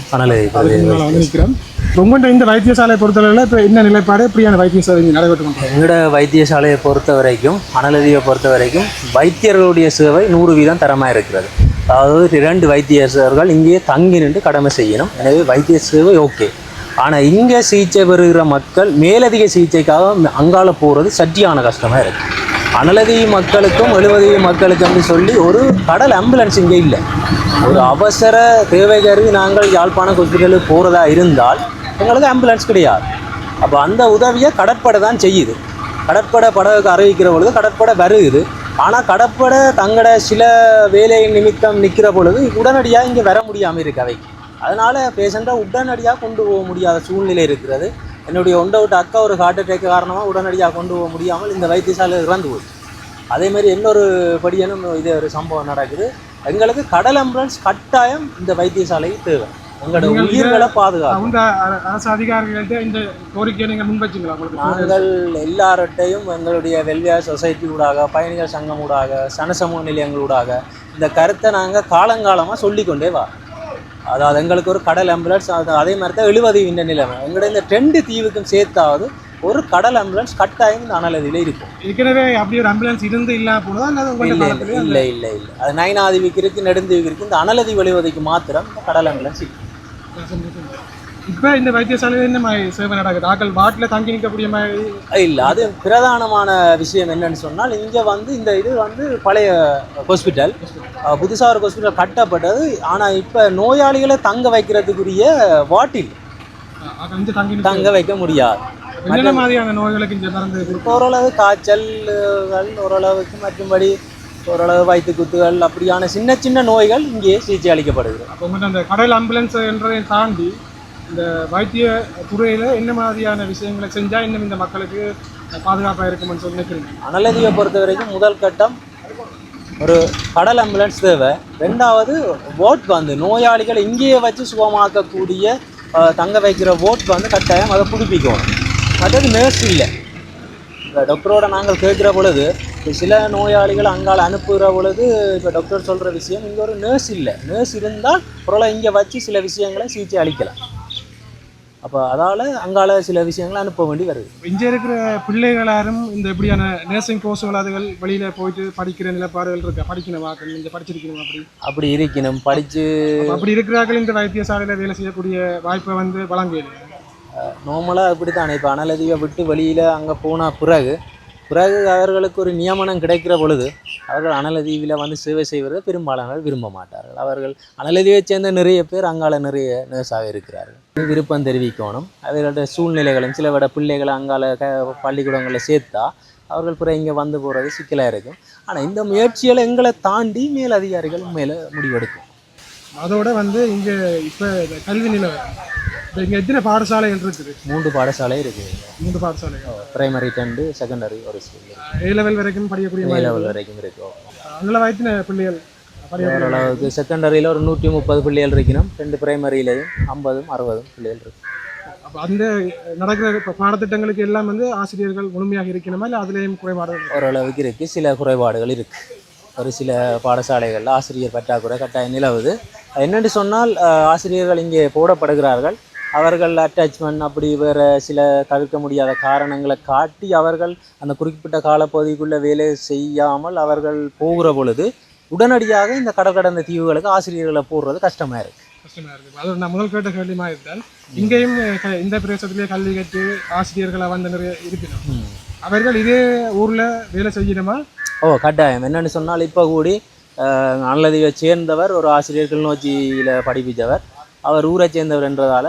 C: நிற்கிறோம். உங்கள்கிட்ட இந்த வைத்தியசாலையை பொறுத்தளவில் இப்போ என்ன நிலைப்பாடு, எப்படியான வைத்தியசாலை இங்கே நடைபெற்று கொண்டு
A: எங்களோட வைத்தியசாலையை பொறுத்த வரைக்கும், அனலதியை பொறுத்த வரைக்கும் வைத்தியர்களுடைய சேவை 100% தரமாக இருக்கிறது. அதாவது 2 வைத்தியர்கள் இங்கே தங்கி நின்று கடமை செய்யணும். எனவே வைத்திய சேவை ஓகே. ஆனால் இங்கே சிகிச்சை பெறுகிற மக்கள் மேலதிக சிகிச்சைக்காக அங்கால போகிறது சட்டியான கஷ்டமாக இருக்குது. அனலதி மக்களுக்கும் 70 மக்களுக்கும் சொல்லி ஒரு கடல் ஆம்புலன்ஸ் இங்கே இல்லை. ஒரு அவசர தேவை கருதி நாங்கள் யாழ்ப்பாணம் ஹாஸ்பிட்டலுக்கு போகிறதா இருந்தால் எங்களுக்கு ஆம்புலன்ஸ் கிடையாது. அப்போ அந்த உதவியை கடற்படை தான் செய்யுது. கடற்படை படகுக்கு அறிவிக்கிற பொழுது கடற்படை வருகுது. ஆனால் கடற்படை தங்களோட சில வேலை நிமித்தம் நிற்கிற பொழுது உடனடியாக இங்கே வர முடியாமல் இருக்கு அவைக்கு. அதனால் பேஷண்ட்டை உடனடியாக கொண்டு போக முடியாத சூழ்நிலை இருக்கிறது. என்னுடைய ஒண்டவுட் அக்கா ஒரு ஹார்ட் அட்டாக் காரணமாக உடனடியாக கொண்டு போக முடியாமல் இந்த வைத்தியசாலை இறந்து போகுது. அதேமாதிரி இன்னொரு படியனும் இது ஒரு சம்பவம் நடக்குது. எங்களுக்கு கடல் ஆம்புலன்ஸ் கட்டாயம் இந்த வைத்தியசாலைக்கு தேவை. எங்களோட உயிர்களை பாதுகாக்கும்.
C: அரசு அதிகாரிகள்கிட்ட இந்த கோரிக்கையை நீங்கள் முன்வச்சிங்களா?
A: நாங்கள் எல்லார்ட்டையும் எங்களுடைய வெல்வியர் சொசைட்டி ஊடாக, பயணிகள் சங்கம் ஊடாக, சனசமூக நிலையங்களூடாக இந்த கருத்தை நாங்கள் காலங்காலமாக சொல்லிக்கொண்டே வா. அதாவது எங்களுக்கு ஒரு கடல் ஆம்புலன்ஸ், அதே மாதிரி தான் 70 இந்த நிலைமை. எங்களோட இந்த 2 தீவுக்கும் சேர்த்தாவது ஒரு கடல் ஆம்புலன்ஸ் கட்டாயம் இந்த அனலதியில் இருக்கும்.
C: ஏற்கனவே அப்படி ஒரு ஆம்புலன்ஸ் இருந்து இல்லை போனதா?
A: இல்லை. அது நயனாதீவுக்கு இருக்குது, நெடுந்தீவுக்கு இருக்குது. இந்த அனலதி வழிவதைக்கு மாத்திரம் இந்த கடல் ஆம்புலன்ஸ் இருக்குது.
C: இப்போ இந்த வைத்தியசாலையில் என்ன மாதிரி சேவை நடக்குது? ஆக்கள் வாட்டில் தங்கி நிற்கக்கூடிய மாதிரி
A: இல்லை. அது பிரதானமான விஷயம் என்னன்னு சொன்னால், இங்கே வந்து இந்த இது வந்து பழைய ஹாஸ்பிட்டல், புதுசாக ஒரு ஹாஸ்பிட்டல் கட்டப்பட்டது. ஆனால் இப்போ நோயாளிகளை தங்க வைக்கிறதுக்குரிய வாட்டில் தங்க வைக்க முடியாது.
C: என்னென்ன மாதிரியான நோய்களுக்கு இங்கே மருந்து?
A: ஓரளவு காய்ச்சல்கள், ஓரளவுக்கு மற்றும்படி ஓரளவு வயிற்று குத்துகள், அப்படியான சின்ன சின்ன நோய்கள் இங்கே சிகிச்சை அளிக்கப்படுகிறது.
C: அப்போ உங்கள்கிட்ட அந்த கடல் ஆம்புலன்ஸ் என்றதை தாண்டி இந்த வைத்திய துறையில் என்ன மாதிரியான விஷயங்களை செஞ்சால் இன்னும் இந்த மக்களுக்கு பாதுகாப்பாக இருக்குமென்னு சொல்லி நினைக்கிறீங்க?
A: அனலதியை பொறுத்த வரைக்கும் முதல் கட்டம் ஒரு கடல் ஆம்புலன்ஸ் தேவை. 2வது போட் வந்து நோயாளிகளை இங்கேயே வச்சு சுகமாக்கக்கூடிய தங்க வைக்கிற போட் வந்து கட்டாயம் அதை புதுப்பிக்கணும். மற்றது நர்ஸ் இல்லை. இப்போ டாக்டரோட நாங்கள் கேட்குற பொழுது சில நோயாளிகள் அங்கால அனுப்புகிற பொழுது இப்போ டாக்டர் சொல்கிற விஷயம், இங்கே ஒரு நர்ஸ் இல்லை. நர்ஸ் இருந்தால் பொருளை இங்கே வச்சு சில விஷயங்களை சிகிச்சை அளிக்கலாம். அப்போ அதால் அங்கால சில விஷயங்களை அனுப்ப வேண்டி வருது.
C: இங்கே இருக்கிற பிள்ளைகளாரும் இந்த எப்படியான நர்சிங் கோர்ஸுகள் அதுகள் வெளியில் போயிட்டு படிக்கிற நிலைப்பாடுகள் இருக்கா? படிக்கணும் வாக்கள் இங்கே படிச்சிருக்கணும்
A: அப்படி இருக்கணும். படித்து
C: அப்படி இருக்கிறார்கள் இந்த வைத்தியசாலையில் வேலை செய்யக்கூடிய வாய்ப்பை வந்து வழங்குது.
A: நார்மலாக இப்படி தானே. இப்போ அனலதியை விட்டு வெளியில் அங்கே போனால் பிறகு அவர்களுக்கு ஒரு நியமனம் கிடைக்கிற பொழுது அவர்கள் அனலதீவில் வந்து சேவை செய்வதை பெரும்பாலானவர்கள் விரும்ப மாட்டார்கள். அவர்கள் அனலதீவை சேர்ந்த நிறைய பேர் அங்கால நிறைய நர்ஸாக இருக்கிறார்கள். விருப்பம் தெரிவிக்கணும். அவர்களுடைய சூழ்நிலைகளும் சில விட பிள்ளைகளை அங்கால பள்ளிக்கூடங்களில் சேர்த்தா அவர்கள் பிறகு இங்கே வந்து போகிறது சிக்கலாக இருக்கும். ஆனால் இந்த முயற்சிகளை எங்களை தாண்டி மேல் அதிகாரிகள் மேலே முடிவெடுக்கும்.
C: அதோட வந்து இங்கே இப்போ கல்வி நிலவரம் இங்கே எத்தனை பாடசாலைகள் இருக்குது?
A: 3 பாடசாலை இருக்குது.
C: 3 பாடசாலை,
A: பிரைமரி 2, செகண்டரி ஒரு ஸ்கூல்.
C: A லெவல் வரைக்கும் படிக்கக்கூடிய
A: A லெவல் வரைக்கும் இருக்குது.
C: அதில் வயத்தின பிள்ளைகள்
A: ஓரளவுக்கு செகண்டரியில் ஒரு 130 பிள்ளைகள் இருக்கணும். 2 பிரைமரியிலையும் 50, 60 பிள்ளைகள் இருக்கு.
C: அப்போ அந்த நடக்கிற இப்போ பாடத்திட்டங்களுக்கு எல்லாம் வந்து ஆசிரியர்கள் முழுமையாக இருக்கணுமா, இல்லை அதுலேயும் குறைபாடுகள்?
A: ஓரளவுக்கு இருக்குது. சில குறைபாடுகள் இருக்குது. ஒரு சில பாடசாலைகளில் ஆசிரியர் பற்றாக்குறை கட்டாயம் நிலவுது. என்னென்று சொன்னால், ஆசிரியர்கள் இங்கே போடப்படுகிறார்கள். அவர்கள் அட்டாச்மெண்ட் அப்படி வேறு சில தவிர்க்க முடியாத காரணங்களை காட்டி அவர்கள் அந்த குறிப்பிட்ட காலப்பகுதிக்குள்ளே வேலை செய்யாமல் அவர்கள் போகிற பொழுது உடனடியாக இந்த கடற்கடந்த தீவுகளுக்கு ஆசிரியர்களை போடுறது கஷ்டமாக இருக்குது.
C: அது நான் முதல் கேட்ட கேள்விமாக இருந்தால், இங்கேயும் இந்த பிரதேசத்திலே கல்வி கற்று ஆசிரியர்களை வந்து நிறைய இருக்கணும். அவர்கள் இதே ஊரில் வேலை செய்யணுமா?
A: கட்டாயம். என்னென்னு சொன்னால், இப்போ கூடி அனலதியை சேர்ந்தவர் ஒரு ஆசிரியர் கிளிநொச்சியில் படிப்பித்தவர். அவர் ஊரை சேர்ந்தவர்ன்றதால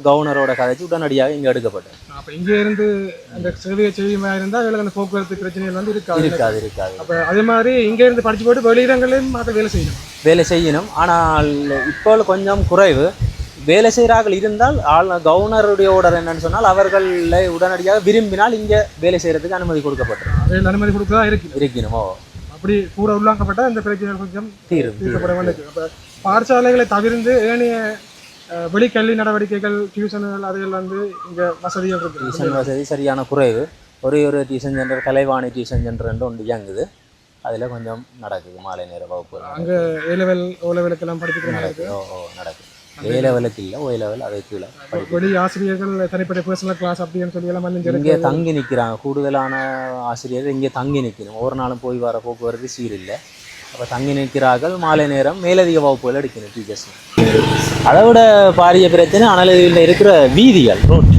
A: கவர்னரோட கதைச்சு உடனடியாக இங்கே எடுக்கப்பட்டார்.
C: அப்போ இங்கே இருந்து அந்த சேவையை செய்யுமா இருந்தால் அதில் அந்த போக்குவரத்து பிரச்சனைகள் வந்து
A: இருக்காது.
C: அப்போ அதே மாதிரி இங்கே இருந்து படித்து போட்டு வெளியிடங்களையும் அதை வேலை செய்யணும்.
A: ஆனால் இப்போ கொஞ்சம் குறைவு. வேலை செய்கிறார்கள் இருந்தால் கவர்னருடைய ஆர்டர் என்னன்னு சொன்னால் அவர்களை உடனடியாக விரும்பினால் இங்கே வேலை செய்கிறதுக்கு அனுமதி கொடுக்கப்பட்டிருக்கு.
C: அனுமதி கொடுக்கதான்
A: இருக்கணுமோ
C: அப்படி கூட உள்ளாக்கப்பட்டால் இந்த பிரச்சனை கொஞ்சம்
A: தீர்க்கப்பட
C: வேண்டியது. அப்போ பாடசாலைகளை தவிர்த்து ஏனைய வெளிக்கல்வி நடவடிக்கைகள் டியூஷன்கள் அதுகள் வந்து இங்கே வசதிகள் இருக்குது.
A: டியூஷன் வசதி சரியான குறைவு. ஒரு tuition centre Kalaivani tuition centre ஒன்று இயங்குது. அதில் கொஞ்சம் நடக்குது மாலை நேர வகுப்பு.
C: அங்கே ஓ-லெவலுக்கெல்லாம் படிச்சுக்கிற
A: நடக்குது. நடக்குது. A-லெவலுக்கு இல்லை, O-லெவல் அதை கீழே
C: வெளி ஆசிரியர்கள் தனிப்பட்ட பர்சனல் கிளாஸ் அப்படின்னு சொல்லி எல்லாம் வந்து
A: இங்கே தங்கி நிற்கிறாங்க. கூடுதலான ஆசிரியர்கள் இங்கே தங்கி நிற்கணும். ஒரு நாளும் போய் வர போக்குவரத்து சீர் இல்லை. அப்போ தங்கி நிற்கிறார்கள். மாலை நேரம் மேலதிக வகுப்புகள் எடுக்கணும் டீச்சர்ஸ். அதை விட பாரிய பிரச்சனை அனலதியில் இருக்கிற வீதிகள், ரோட்.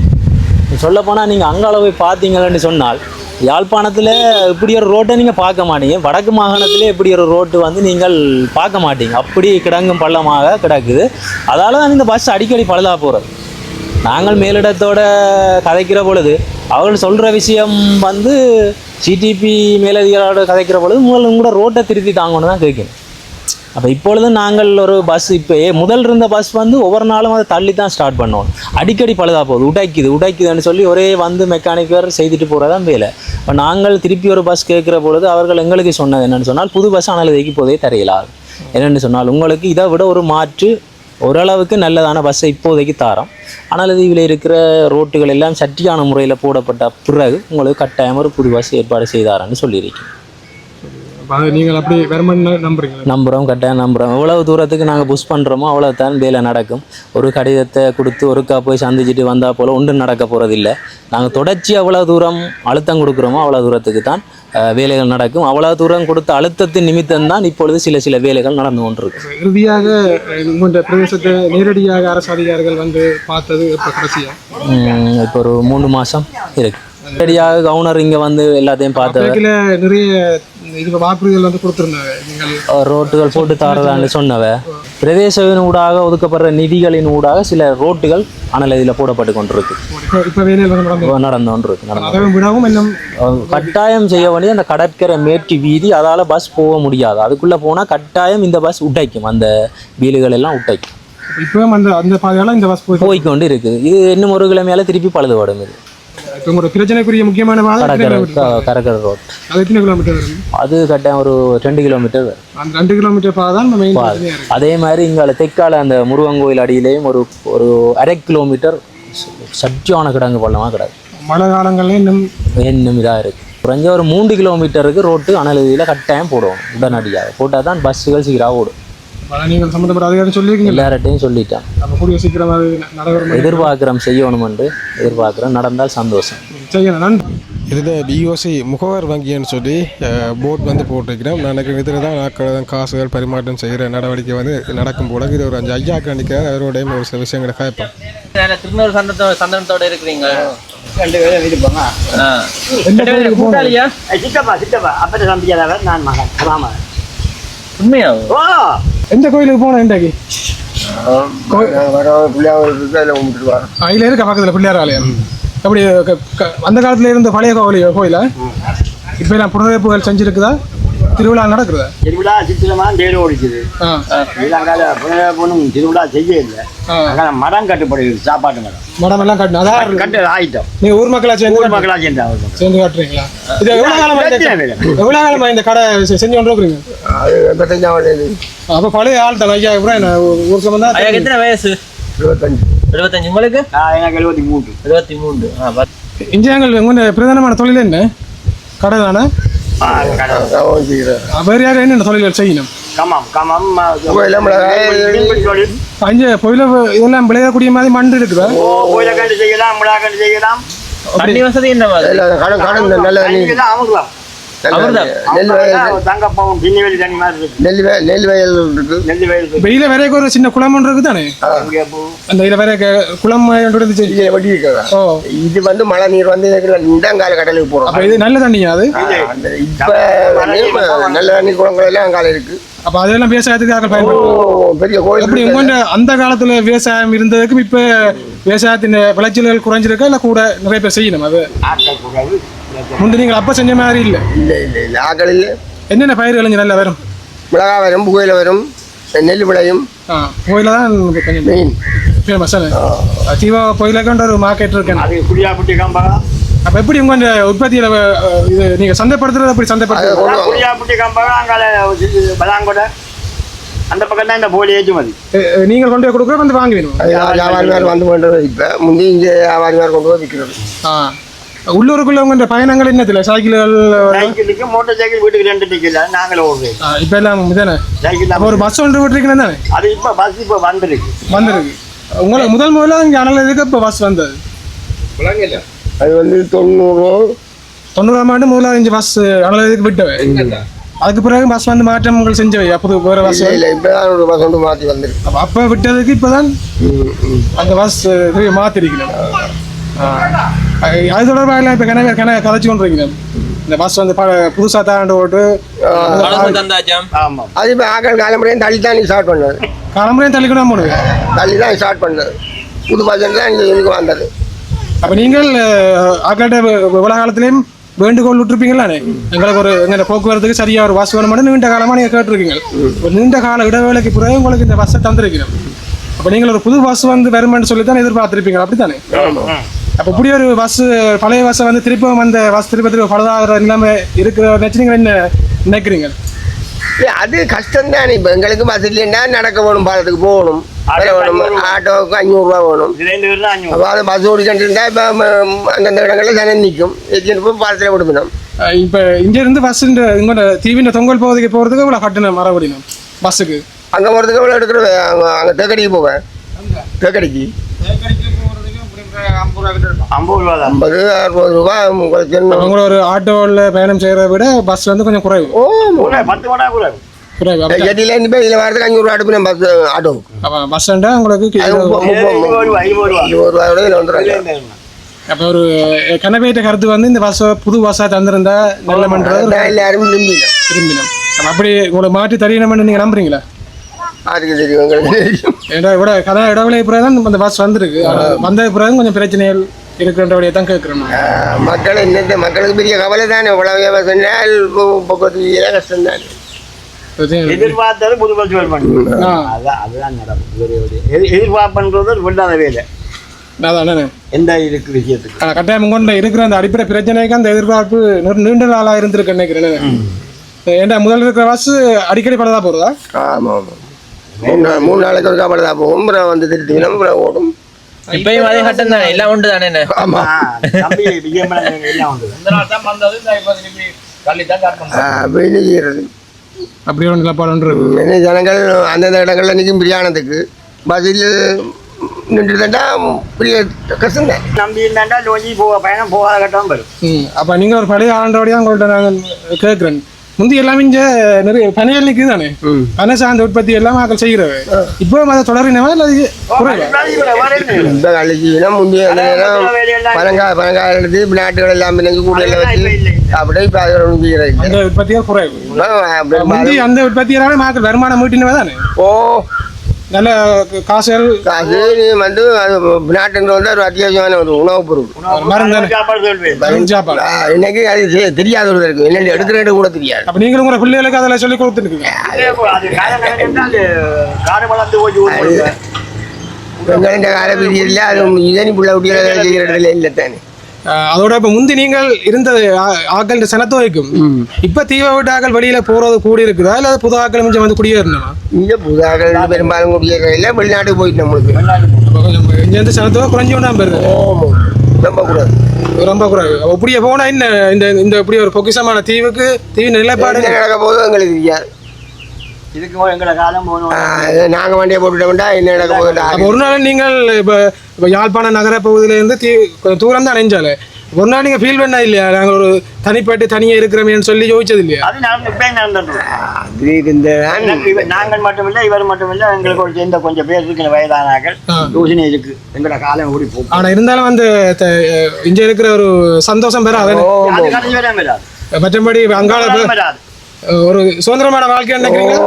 A: சொல்லப்போனால் நீங்கள் அங்கால போய் பார்த்தீங்கன்னு சொன்னால் யாழ்ப்பாணத்தில் இப்படி ஒரு ரோட்டை நீங்கள் பார்க்க மாட்டீங்க. வடக்கு மாகாணத்தில் இப்படி ஒரு ரோட்டு வந்து நீங்கள் பார்க்க மாட்டீங்க. அப்படி கிடங்கும் பள்ளமாக கிடக்குது. அதால் தான் இந்த பஸ் அடிக்கடி பழுதாக போகிறது. நாங்கள் மேலிடத்தோட கதைக்கிற பொழுது அவர்கள் சொல்கிற விஷயம் வந்து சிடிபி மேலதிகளோட கதைக்கிற பொழுது முதல்ல கூட ரோட்டை திருத்தி தாங்கன்னு தான் கேட்கணும். அப்போ இப்பொழுது நாங்கள் ஒரு பஸ் இப்போ முதல் இருந்த பஸ் வந்து ஒவ்வொரு நாளும் அதை தள்ளி தான் ஸ்டார்ட் பண்ணுவோம். அடிக்கடி பழுதாக போகுது, உடைக்குதுன்னு சொல்லி ஒரே வந்து மெக்கானிக்கர் செய்துட்டு போகிறதான் வேலை. இப்போ நாங்கள் திருப்பி ஒரு பஸ் கேட்குற பொழுது அவர்கள் எங்களுக்கு சொன்னது என்னென்னு சொன்னால் புது பஸ் அனலதிக்கு போதே தரையிலாது. என்னென்னு சொன்னால் உங்களுக்கு இதை விட ஒரு மாற்று ஓரளவுக்கு நல்லதான பஸ்ஸை இப்போதைக்கு தாரோம். அனலதீவில் இருக்கிற ரோட்டுகள் எல்லாம் சட்டியான முறையில் போடப்பட்ட பிறகு உங்களுக்கு கட்டாயம் ஒரு புது பஸ் ஏற்பாடு செய்தாரான்னு சொல்லியிருக்கேன்.
C: நீங்கள் அப்படி
A: நம்புகிறோம், கட்டாயம் நம்புகிறோம். எவ்வளவு தூரத்துக்கு நாங்கள் புஷ் பண்ணுறோமோ அவ்வளோ தான் வேலை நடக்கும். ஒரு கடிதத்தை கொடுத்து ஒருக்கா போய் சந்திச்சுட்டு வந்தால் போல் ஒன்றும் நடக்க போகிறதில்லை. நாங்கள் தொடர்ச்சி எவ்வளோ தூரம் அழுத்தம் கொடுக்குறோமோ அவ்வளோ தூரத்துக்கு தான் வேலைகள் நடக்கும். அவ்வளோ தூரம் கொடுத்த அழுத்தத்தின் நிமித்தம் தான் இப்பொழுது சில வேலைகள் நடந்து கொண்டிருக்கு.
C: இறுதியாக இந்த பிரதேசத்தை நேரடியாக அரசு அதிகாரிகள் வந்து பார்த்தது இப்போ கடைசியாக
A: இப்போ ஒரு 3 மாதம் இருக்குது. நேரடியாக கவர்னர் இங்கே வந்து எல்லாத்தையும் பார்த்து
C: நிறைய இது வாக்குறுதிகள் வந்து கொடுத்துருந்தாங்க.
A: ரோட்டுகள் போட்டு தாரதான்னு சொன்னவ பிரதேசவின் ஊடாக ஒதுக்கப்படுற நிதிகளின் ஊடாக சில ரோட்டுகள் அனலதியில் போடப்பட்டு கொண்டிருக்கு. நடந்து கொண்டிருக்கு. கட்டாயம் செய்ய வேண்டியது அந்த கடற்கரை மேட்டு வீதி. அதால் பஸ் போக முடியாது. அதுக்குள்ளே போனால் கட்டாயம் இந்த பஸ் உடைக்கும். அந்த வீடுகள் எல்லாம் உடைக்கும்.
C: இப்போவும் அந்த பாதையால் இந்த பஸ்
A: போய்கொண்டு இருக்குது. இது இன்னும் ஒரு கிழமையால திருப்பி பழுதுபடும். இது
C: ஒரு பிரச்சனைக்குரிய முக்கியமான
A: கரக்கரை ரோட்.
C: அது எத்தனை கிலோமீட்டர் வரும்?
A: அது கட்டாயம் ஒரு 2 கிலோமீட்டர் வரும்.
C: அந்த 2 கிலோமீட்டர் பாதான்
A: அதே மாதிரி இங்கே தெற்கால அந்த முருகன் கோயில் அடியிலேயும் ஒரு 1/2 கிலோமீட்டர் சட்டியான கிடங்கு பள்ளமாக கிடக்கு.
C: மழை காலங்கள்ல
A: இன்னும் இதாக இருக்குது. குறைஞ்ச ஒரு 3 கிலோமீட்டருக்கு ரோட்டு அனலதியில் கட்டாயம் போடுவோம். உடனடியாக போட்டால் தான் பஸ்ஸுகள் சீராக ஓடும்.
C: நீங்கள் சம்மந்தப்பட்ட அதிகாரம் சொல்லியிருக்கீங்க?
A: எல்லார்ட்டையும் சொல்லிட்டேன்.
C: அப்போ கூடிய சீக்கிரம்
A: எதிர்பார்க்குறோம், செய்யணுமென்று எதிர்பார்க்குறோம். நடந்தால் சந்தோஷம்.
C: செய்யணும்.
E: இதில் பிஓசி முகவர் வங்கின்னு சொல்லி போர்ட் வந்து போட்டிருக்கிறோம். நான் எனக்கு இதில் தான் நாட்கள் காசுகள் பரிமாற்றம் செய்கிற நடவடிக்கை வந்து நடக்கும் போல. இது ஒரு 5 ஐயா கண்டிக்கிறார். அவரோடையும் ஒரு சில விஷயங்களை கேட்போம்.
H: திருநூறு சந்தனத்தோட இருக்கிறீங்க.
C: எந்த கோயிலுக்கு போனோம்? இன்றைக்கு இருக்க பக்கத்தில் பிள்ளையார் ஆலயம். அப்படி அந்த காலத்துல இருந்த பழைய கோயில இப்போ நான் புனரமைப்புகள் செஞ்சிருக்குதா? திருவிழா நடக்குதா?
B: திருவிழா சித்திரமா தேடி ஓடிக்குது. திருவிழா செய்ய இல்லை. மரம் கட்டுப்படுது. சாப்பாட்டு
C: மரம் எல்லாம்
B: கட்டு ஆயிட்டோம்.
C: நீங்க ஊர் மக்களா சேர்ந்து காட்டுறீங்களா? இது எவ்வளவு காலமா இந்த கடை செஞ்சு கொண்டு இருக்கிறீங்க? அப்ப பழைய ஆள் தான் ஐயா. ஊருக்கு வந்தா
H: எத்தனை வயசு? 25. உங்களுக்கு?
B: எனக்கு
H: 73.
C: இந்தியாங்கள் உங்க பிரதானமான தொழில் என்ன? கடை தானே? வேறு யாரும் என்னென்ன தொழில்கள் செய்யணும்? இதெல்லாம் விளையக்கூடிய மாதிரி மண் இருக்குதா?
D: நெல் வயல்
B: தங்கப்பம் பின்னிவெளி தண்ணி மாதிரி இருக்கு.
D: நெல் வயல் இருக்கு.
B: நெல் வயல் இருக்கு.
C: வெயில வரைக்கும் ஒரு சின்ன குளம் ஒன்று இருக்கு தானே, அந்த இதில் வர குளம் இருந்துச்சு.
D: இங்கே வட்டி இருக்கா?
C: ஓ,
D: இது வந்து மழை நீர் வந்து இந்தங்கால கடலுக்கு போறோம்.
C: அப்போ இது நல்ல தண்ணியா அது?
D: இப்ப நல்ல தண்ணி குளங்கள் எல்லாம் அங்கால இருக்கு.
C: அப்போ அதெல்லாம் விவசாயத்துக்கு பயன்படுத்தும்.
D: பெரிய கோயில்
C: எப்படி உங்க அந்த காலத்துல விவசாயம் இருந்ததுக்கும் இப்ப விவசாயத்தின் விளைச்சல்கள் குறைஞ்சிருக்கா இல்ல கூட நிறைய பேர் செய்யணும்? அது முந்தி நீங்கள் அப்ப செஞ்ச மாதிரி இல்லை.
D: இல்ல ஆக்கள் இல்ல.
C: என்னென்ன பயிர்கள் இங்கே நல்லா வரும்?
D: மிளகா வரும், புகையில வரும், நெல் விளையும்.
C: கோயில தான் கொஞ்சம்
D: மெயின்
C: ஃபேமஸ். தீவா கோயிலுக்கு ஒரு மார்க்கெட் இருக்கு.
B: அது குடியாப்பட்டி கம்பகம்.
C: அப்ப எப்படி உங்க உற்பத்தியில இது நீங்க சந்தைப்படுத்துறது எப்படி சந்தைப்படுத்துறது?
B: குடியாப்பட்டி கம்பகம் அங்கால பலாங்கொடை அந்த பக்கம் தான் இந்த போலி ஏற்றுமதி.
C: நீங்கள் கொண்டு போய் கொடுக்குற வந்து வாங்கி வேணும்.
D: வியாபாரிமார் வந்து பண்ணுறது. இப்போ முந்தி இங்கே வியாபாரிமார் கொண்டு போய் விற்கிறது.
C: உள்ளூருக்குள்ள உங்க பயணங்கள் என்னத்துல சைக்கிள்கள்?
B: சைக்கிளுக்கு மோட்டார் சைக்கிள் வீட்டுக்கு 2 டிக்கெட் நாங்களே ஓடுறோம்.
C: இப்ப எல்லாம் தானே
B: சைக்கிள்
C: ஒரு பஸ் ஒன்று விட்டுருக்கீங்க தானே?
B: அது இப்போ பஸ் இப்போ வந்துருக்கு.
C: உங்களுக்கு முதல்ல இங்கே அனலதுக்கு இப்போ பஸ் வந்தது.
D: அது வந்து
C: 90ஆம் ஆண்டு முதல்ல 5 பஸ் அனலதுக்கு விட்டவை. அதுக்கு பிறகு பஸ் வந்து மாற்றங்கள் செஞ்சவை. புது வேற பஸ்
D: இல்லை, இப்போதான் ஒரு பஸ் வந்து மாற்றி வந்துருக்கு.
C: அப்போ விட்டதுக்கு இப்போதான் அந்த பஸ் மாற்றிருக்கணும். அது தொடர்பாக எல்லாம் இப்போ கதைச்சு கொண்டு இருக்கீங்க. இந்த பஸ் வந்து புதுசாக தாண்டு ஓட்டு
D: அது இப்போ ஆக்கள் காலம்பரையும் தள்ளி தான் ஸ்டார்ட் பண்ணது.
C: காலம்பரையும் தள்ளி கூட போடுது.
D: தள்ளி தான் ஸ்டார்ட் பண்ணது. புது பஸ் தான் இங்கே வந்தது.
C: அப்போ நீங்கள் ஆக்கள்கிட்ட இவ்வளோ காலத்துலேயும் வேண்டுகோள் விட்டுருப்பீங்களானே, எங்களுக்கு ஒரு எங்கள் போக்குவரத்துக்கு சரியாக ஒரு பஸ் வேணும்னு நீண்ட காலமாக நீங்கள் கேட்டிருக்கீங்க. ஒரு நீண்ட கால இடைவேளைக்கு பிறகு உங்களுக்கு இந்த பஸ்ஸை தந்திருக்கிறோம். அப்போ நீங்கள் ஒரு புது பஸ் வந்து வருமென்னு சொல்லி தான் எதிர்பார்த்துருப்பீங்க, அப்படி தானே? அப்போ இப்படி ஒரு பஸ் பழைய பஸ்ஸை வந்து திருப்பம் அந்த பஸ் திருப்ப பழுதாகிற நிலைமை இருக்கிற நீங்கள் என்ன நினைக்கிறீங்க?
D: அது கஷ்டம் தானே. இப்போ எங்களுக்கு பஸ் இல்லைன்னா நடக்க வேணும், பாலத்துக்கு போகணும், வேணும், ஆட்டோவுக்கு 500 ரூபா வேணும். அப்போ அது பஸ் ஓடிக்கிட்டு இருந்தால் இப்போ அந்தந்த இடங்களில் தானே நிற்கும். எத்தின்னு போய் பாலத்தில் விடுக்கணும்.
C: இப்போ இங்கேருந்து பஸ் இங்கே தீவிர தொங்கல் பகுதிக்கு போகிறதுக்கு இவ்வளோ கட்டணம் மரபடினும் பஸ்ஸுக்கு.
D: அங்கே போகிறதுக்கு எவ்வளோ எடுக்கிறது? அங்கே தேக்கடிக்கு போவேன். தேக்கடிக்கு 50 60 ரூபா.
C: உங்களோட ஒரு ஆட்டோவில் பயணம் செய்கிறத விட பஸ் வந்து கொஞ்சம் குறைவு.
B: 10 மடங்கு குறைவு.
D: இதில் இதில் வரதுக்கு 500 ரூபா எடுப்பேன் பஸ் ஆட்டோவுக்கு.
C: பஸ் ஸ்டாண்டா உங்களுக்கு
D: 20 ரூபாயோட இதில் வந்துடுறாங்க.
C: அப்போ ஒரு கனவேற்ற கருத்து வந்து இந்த பஸ்ஸை புது பஸ்ஸாக தந்திருந்தா நல்ல பண்ணுறது
D: எல்லாரும் விரும்பினோம்.
C: அப்படி உங்களை மாற்றி தரணும்னு நீங்கள் நம்புறீங்களா?
D: அதுக்கு தெரியும், எங்களுக்கு தெரியும்.
C: ஏன்னா இவ்வளோ இடவிலை பிறகு தான் அந்த பஸ் வந்துருக்கு. வந்த பிறகு கொஞ்சம் பிரச்சனைகள் இருக்கிறவடைய தான் கேட்குறோம்.
D: மக்கள் என்ன மக்களுக்கு பெரிய கவலை தானே. இவ்வளவு சொன்னால் போக்குவரத்து கஷ்டம் தானே.
B: எதிர்பார்த்தது புது பஸ் வேணும். அதுதான் நடக்கும். எதிர்பார்ப்புன்றது விடாத வேலை.
C: அதானே
B: எந்த இருக்கு விஷயத்துக்கு
C: கட்டாயம் கொண்ட இருக்கிற அந்த அடிப்படை பிரச்சனைக்கு அந்த எதிர்பார்ப்பு நீண்ட நாளாக இருந்திருக்கு நினைக்கிறேன். ஏன்டா முதல்ல இருக்கிற பஸ் அடிக்கடி பழுதா போகிறதா?
D: ஆமாம், 3 நாளைக்கு ஒரு காப்பாடு தான் போகும். அப்புறம் வந்து திருத்திக்கணும், அப்புறம் ஓடும்.
H: இப்பயும் அதே கட்டம் தானே, எல்லாம் உண்டு தானே?
D: ஆமாம், அப்படி செய்யறது.
C: அப்படி ஒரு நிலப்பாடு.
D: ஜனங்கள் அந்தந்த இடங்கள்ல நிற்கும் பிரியாணத்துக்கு பஸ்ஸில் நின்று தண்டா பெரிய கஷ்டம் தான்.
B: நம்பி இருந்தாண்டா லோஞ்சி பயணம் போகாத கட்டம் வரும்.
C: அப்போ நீங்கள் ஒரு பழைய ஆண்டோடையாக உங்கள்கிட்ட நாங்கள் கேட்குறேன். முந்தி எல்லாமே இங்கே நிறைய பனைகள் நிற்குது தானே, பனை சார்ந்த உற்பத்தி எல்லாம் மக்கள் செய்கிறவை. இப்போ அதை தொடரினவா இல்லை
D: இந்த கழிச்சுனா முந்தைய பனங்காய் எடுத்து நாட்டுகள் எல்லாம் கூடையில் வச்சு அப்படியே இப்போ அதை செய்கிறது.
C: அந்த உற்பத்தியாக குறைவு. முந்தி அந்த உற்பத்தியாலே மக்கள் வருமானம் மீட்டினவா தானே.
D: ஓ,
C: நல்ல காசு
D: வந்து அது நாட்டுங்கிற வந்து ஒரு அத்தியாவசியமான ஒரு உணவுப் பொருள். இன்னைக்கு அது தெரியாத இருக்கு. என்ன எடுக்கிறேன் கூட தெரியாது.
C: அப்ப நீங்களும் உங்க பிள்ளைகளுக்கு அதில் சொல்லி கொடுத்துருக்கீங்க.
D: எங்க கால பீரியட்ல அது இதனி புள்ள குட்டிகளை செய்கிற இடத்துல இல்லை தானே.
C: அதோட இப்ப முந்தி நீங்கள் இருந்த ஆக்கள் சனத்தை வைக்கும். இப்ப தீவ விட்டு ஆக்கள் வெளியில போறது கூடி இருக்குதா இல்ல புது ஆக்கள் கொஞ்சம் வந்து குடியேறணுமா?
D: இங்க புது ஆக்கள் பெரும்பாலும் குடியேற இல்லை, வெளிநாட்டுக்கு போயிட்டு நம்மளுக்கு
C: இங்க இருந்து சனத்தை குறைஞ்சி கொண்டா போயிருது.
D: ரொம்ப கூடாது,
C: ரொம்ப குறைவு. இப்படியே போனா என்ன இந்த இப்படி ஒரு பொக்கிஷமான தீவுக்கு தீவு நிலைப்பாடு
D: நடக்க போதும் எங்களுக்கு தெரியாது.
B: இதுக்கு எங்களை காலம் போகணும்.
D: நாங்கள் வண்டியை போட்டுட்டோம்டா என்ன நடக்க போகுது.
C: ஒரு நாள் நீங்கள் இப்போ யாழ்ப்பாண நகர பகுதியிலேருந்து கொஞ்சம் தூரம் தான் அணைஞ்சாலே ஒரு நாள் நீங்கள் ஃபீல் பண்ணா இல்லையா நாங்கள் ஒரு தனிப்பட்டு தனியாக இருக்கிறோமேன்னு சொல்லி யோசிச்சது இல்லையா?
F: அது நான் இப்போ நடந்துட்டு
D: அது இருந்தேன்
F: நாங்கள் மட்டுமில்லை இவர் மட்டுமில்லை எங்களுக்கு ஒரு சேர்ந்த கொஞ்சம் பேர் இருக்கிற வயதானாக்கள் யோசனை இருக்கு எங்களோட காலம் ஓடி போகும்.
C: ஆனால் இருந்தாலும் அந்த இங்கே இருக்கிற ஒரு சந்தோஷம் பெற
F: அது கடைசி வரையும் வராது.
C: மற்றபடி அங்காள
F: வராது.
C: ஒரு சுதந்திரமான வாழ்க்கை நினைக்கிறீங்களா?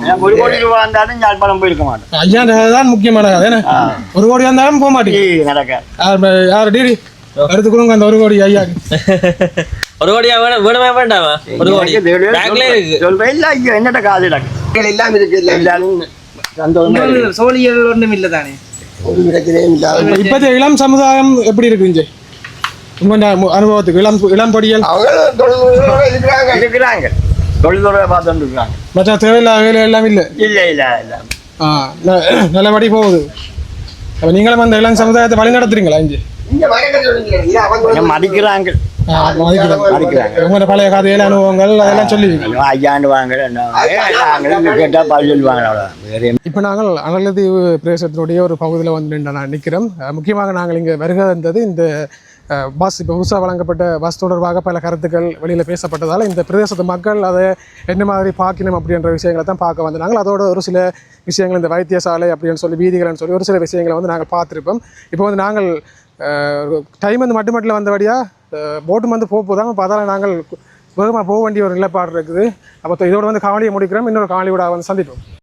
F: எனக்கு 1 கோடி ரூபா இருந்தாலும் யாழ்ப்பாணம் போயிருக்க மாட்டேன்.
C: ஐயா அதுதான் முக்கியமான கதை என்ன 1 கோடி இருந்தாலும் போக மாட்டேங்க.
F: நடக்க
C: யார் டிடி எடுத்து கொடுங்க அந்த 1 கோடி ஐயாக்கு.
H: 1 கோடியா வேணுமே வேண்டாமா? 1 கோடி பேங்க்ல இருக்கு.
F: சொல்றேன் இல்ல ஐயோ என்னட்ட காது நடக்கு
D: எல்லாம் இருக்கு
F: எல்லாரும் சந்தோஷமா
H: சோழியல் ஒன்றும் இல்லை தானே.
D: ஒரு பிரச்சனையும் இல்லாத
C: இப்போதைய இளம் சமுதாயம் எப்படி இருக்கு இங்கே உங்க அனுபவத்துக்கு இளம் படியல்
D: அவங்க தொழில்நுட்பம்
F: இருக்கிறாங்க தொழில்துறையை பார்த்துட்டு இருக்காங்க.
C: மற்ற தேவையில்லாத வேலை எல்லாம் இல்லை.
F: இல்ல இல்ல இல்ல
C: நல்லபடி போகுது. அப்போ நீங்களும் அந்த இளம் சமுதாயத்தை வழி நடத்துறீங்களா இங்கே?
D: இங்க வரைக்கும் சொல்லுங்க அவங்க
F: மதிக்கிறாங்க
C: உங்களோட பழைய கதையில அனுபவங்கள் அதெல்லாம் சொல்லுவீங்க.
F: ஐயாண்டு வாங்க கேட்டா பதில் சொல்லுவாங்க. அவ்வளோ
C: இப்போ நாங்கள் அனலதீவு பிரதேசத்தினுடைய ஒரு பகுதியில் வந்து நான் நிற்கிறோம். முக்கியமாக நாங்கள் இங்கே வருகை வந்தது இந்த பஸ் இப்போ புதுசாக வழங்கப்பட்ட பஸ் தொடர்பாக பல கருத்துக்கள் வெளியில் பேசப்பட்டதால் இந்த பிரதேசத்து மக்கள் அதை என்ன மாதிரி பார்க்கணும் அப்படின்ற விஷயங்களை தான் பார்க்க வந்து நாங்கள் அதோட ஒரு சில விஷயங்கள் இந்த வைத்தியசாலை அப்படின்னு சொல்லி வீதிகள்னு சொல்லி ஒரு சில விஷயங்களை வந்து நாங்கள் பார்த்துருப்போம். இப்போ வந்து நாங்கள் டைம் வந்து மட்டுமட்டில் வந்தபடியாக போட்டும் வந்து போதாமல் பார்த்தாலும் நாங்கள் வேகமாக போக வேண்டிய ஒரு நிலைப்பாடு இருக்குது. அப்போ இதோட வந்து காவலியை முடிக்கிறோம். இன்னொரு காவலியோட வந்து சந்திப்போம்.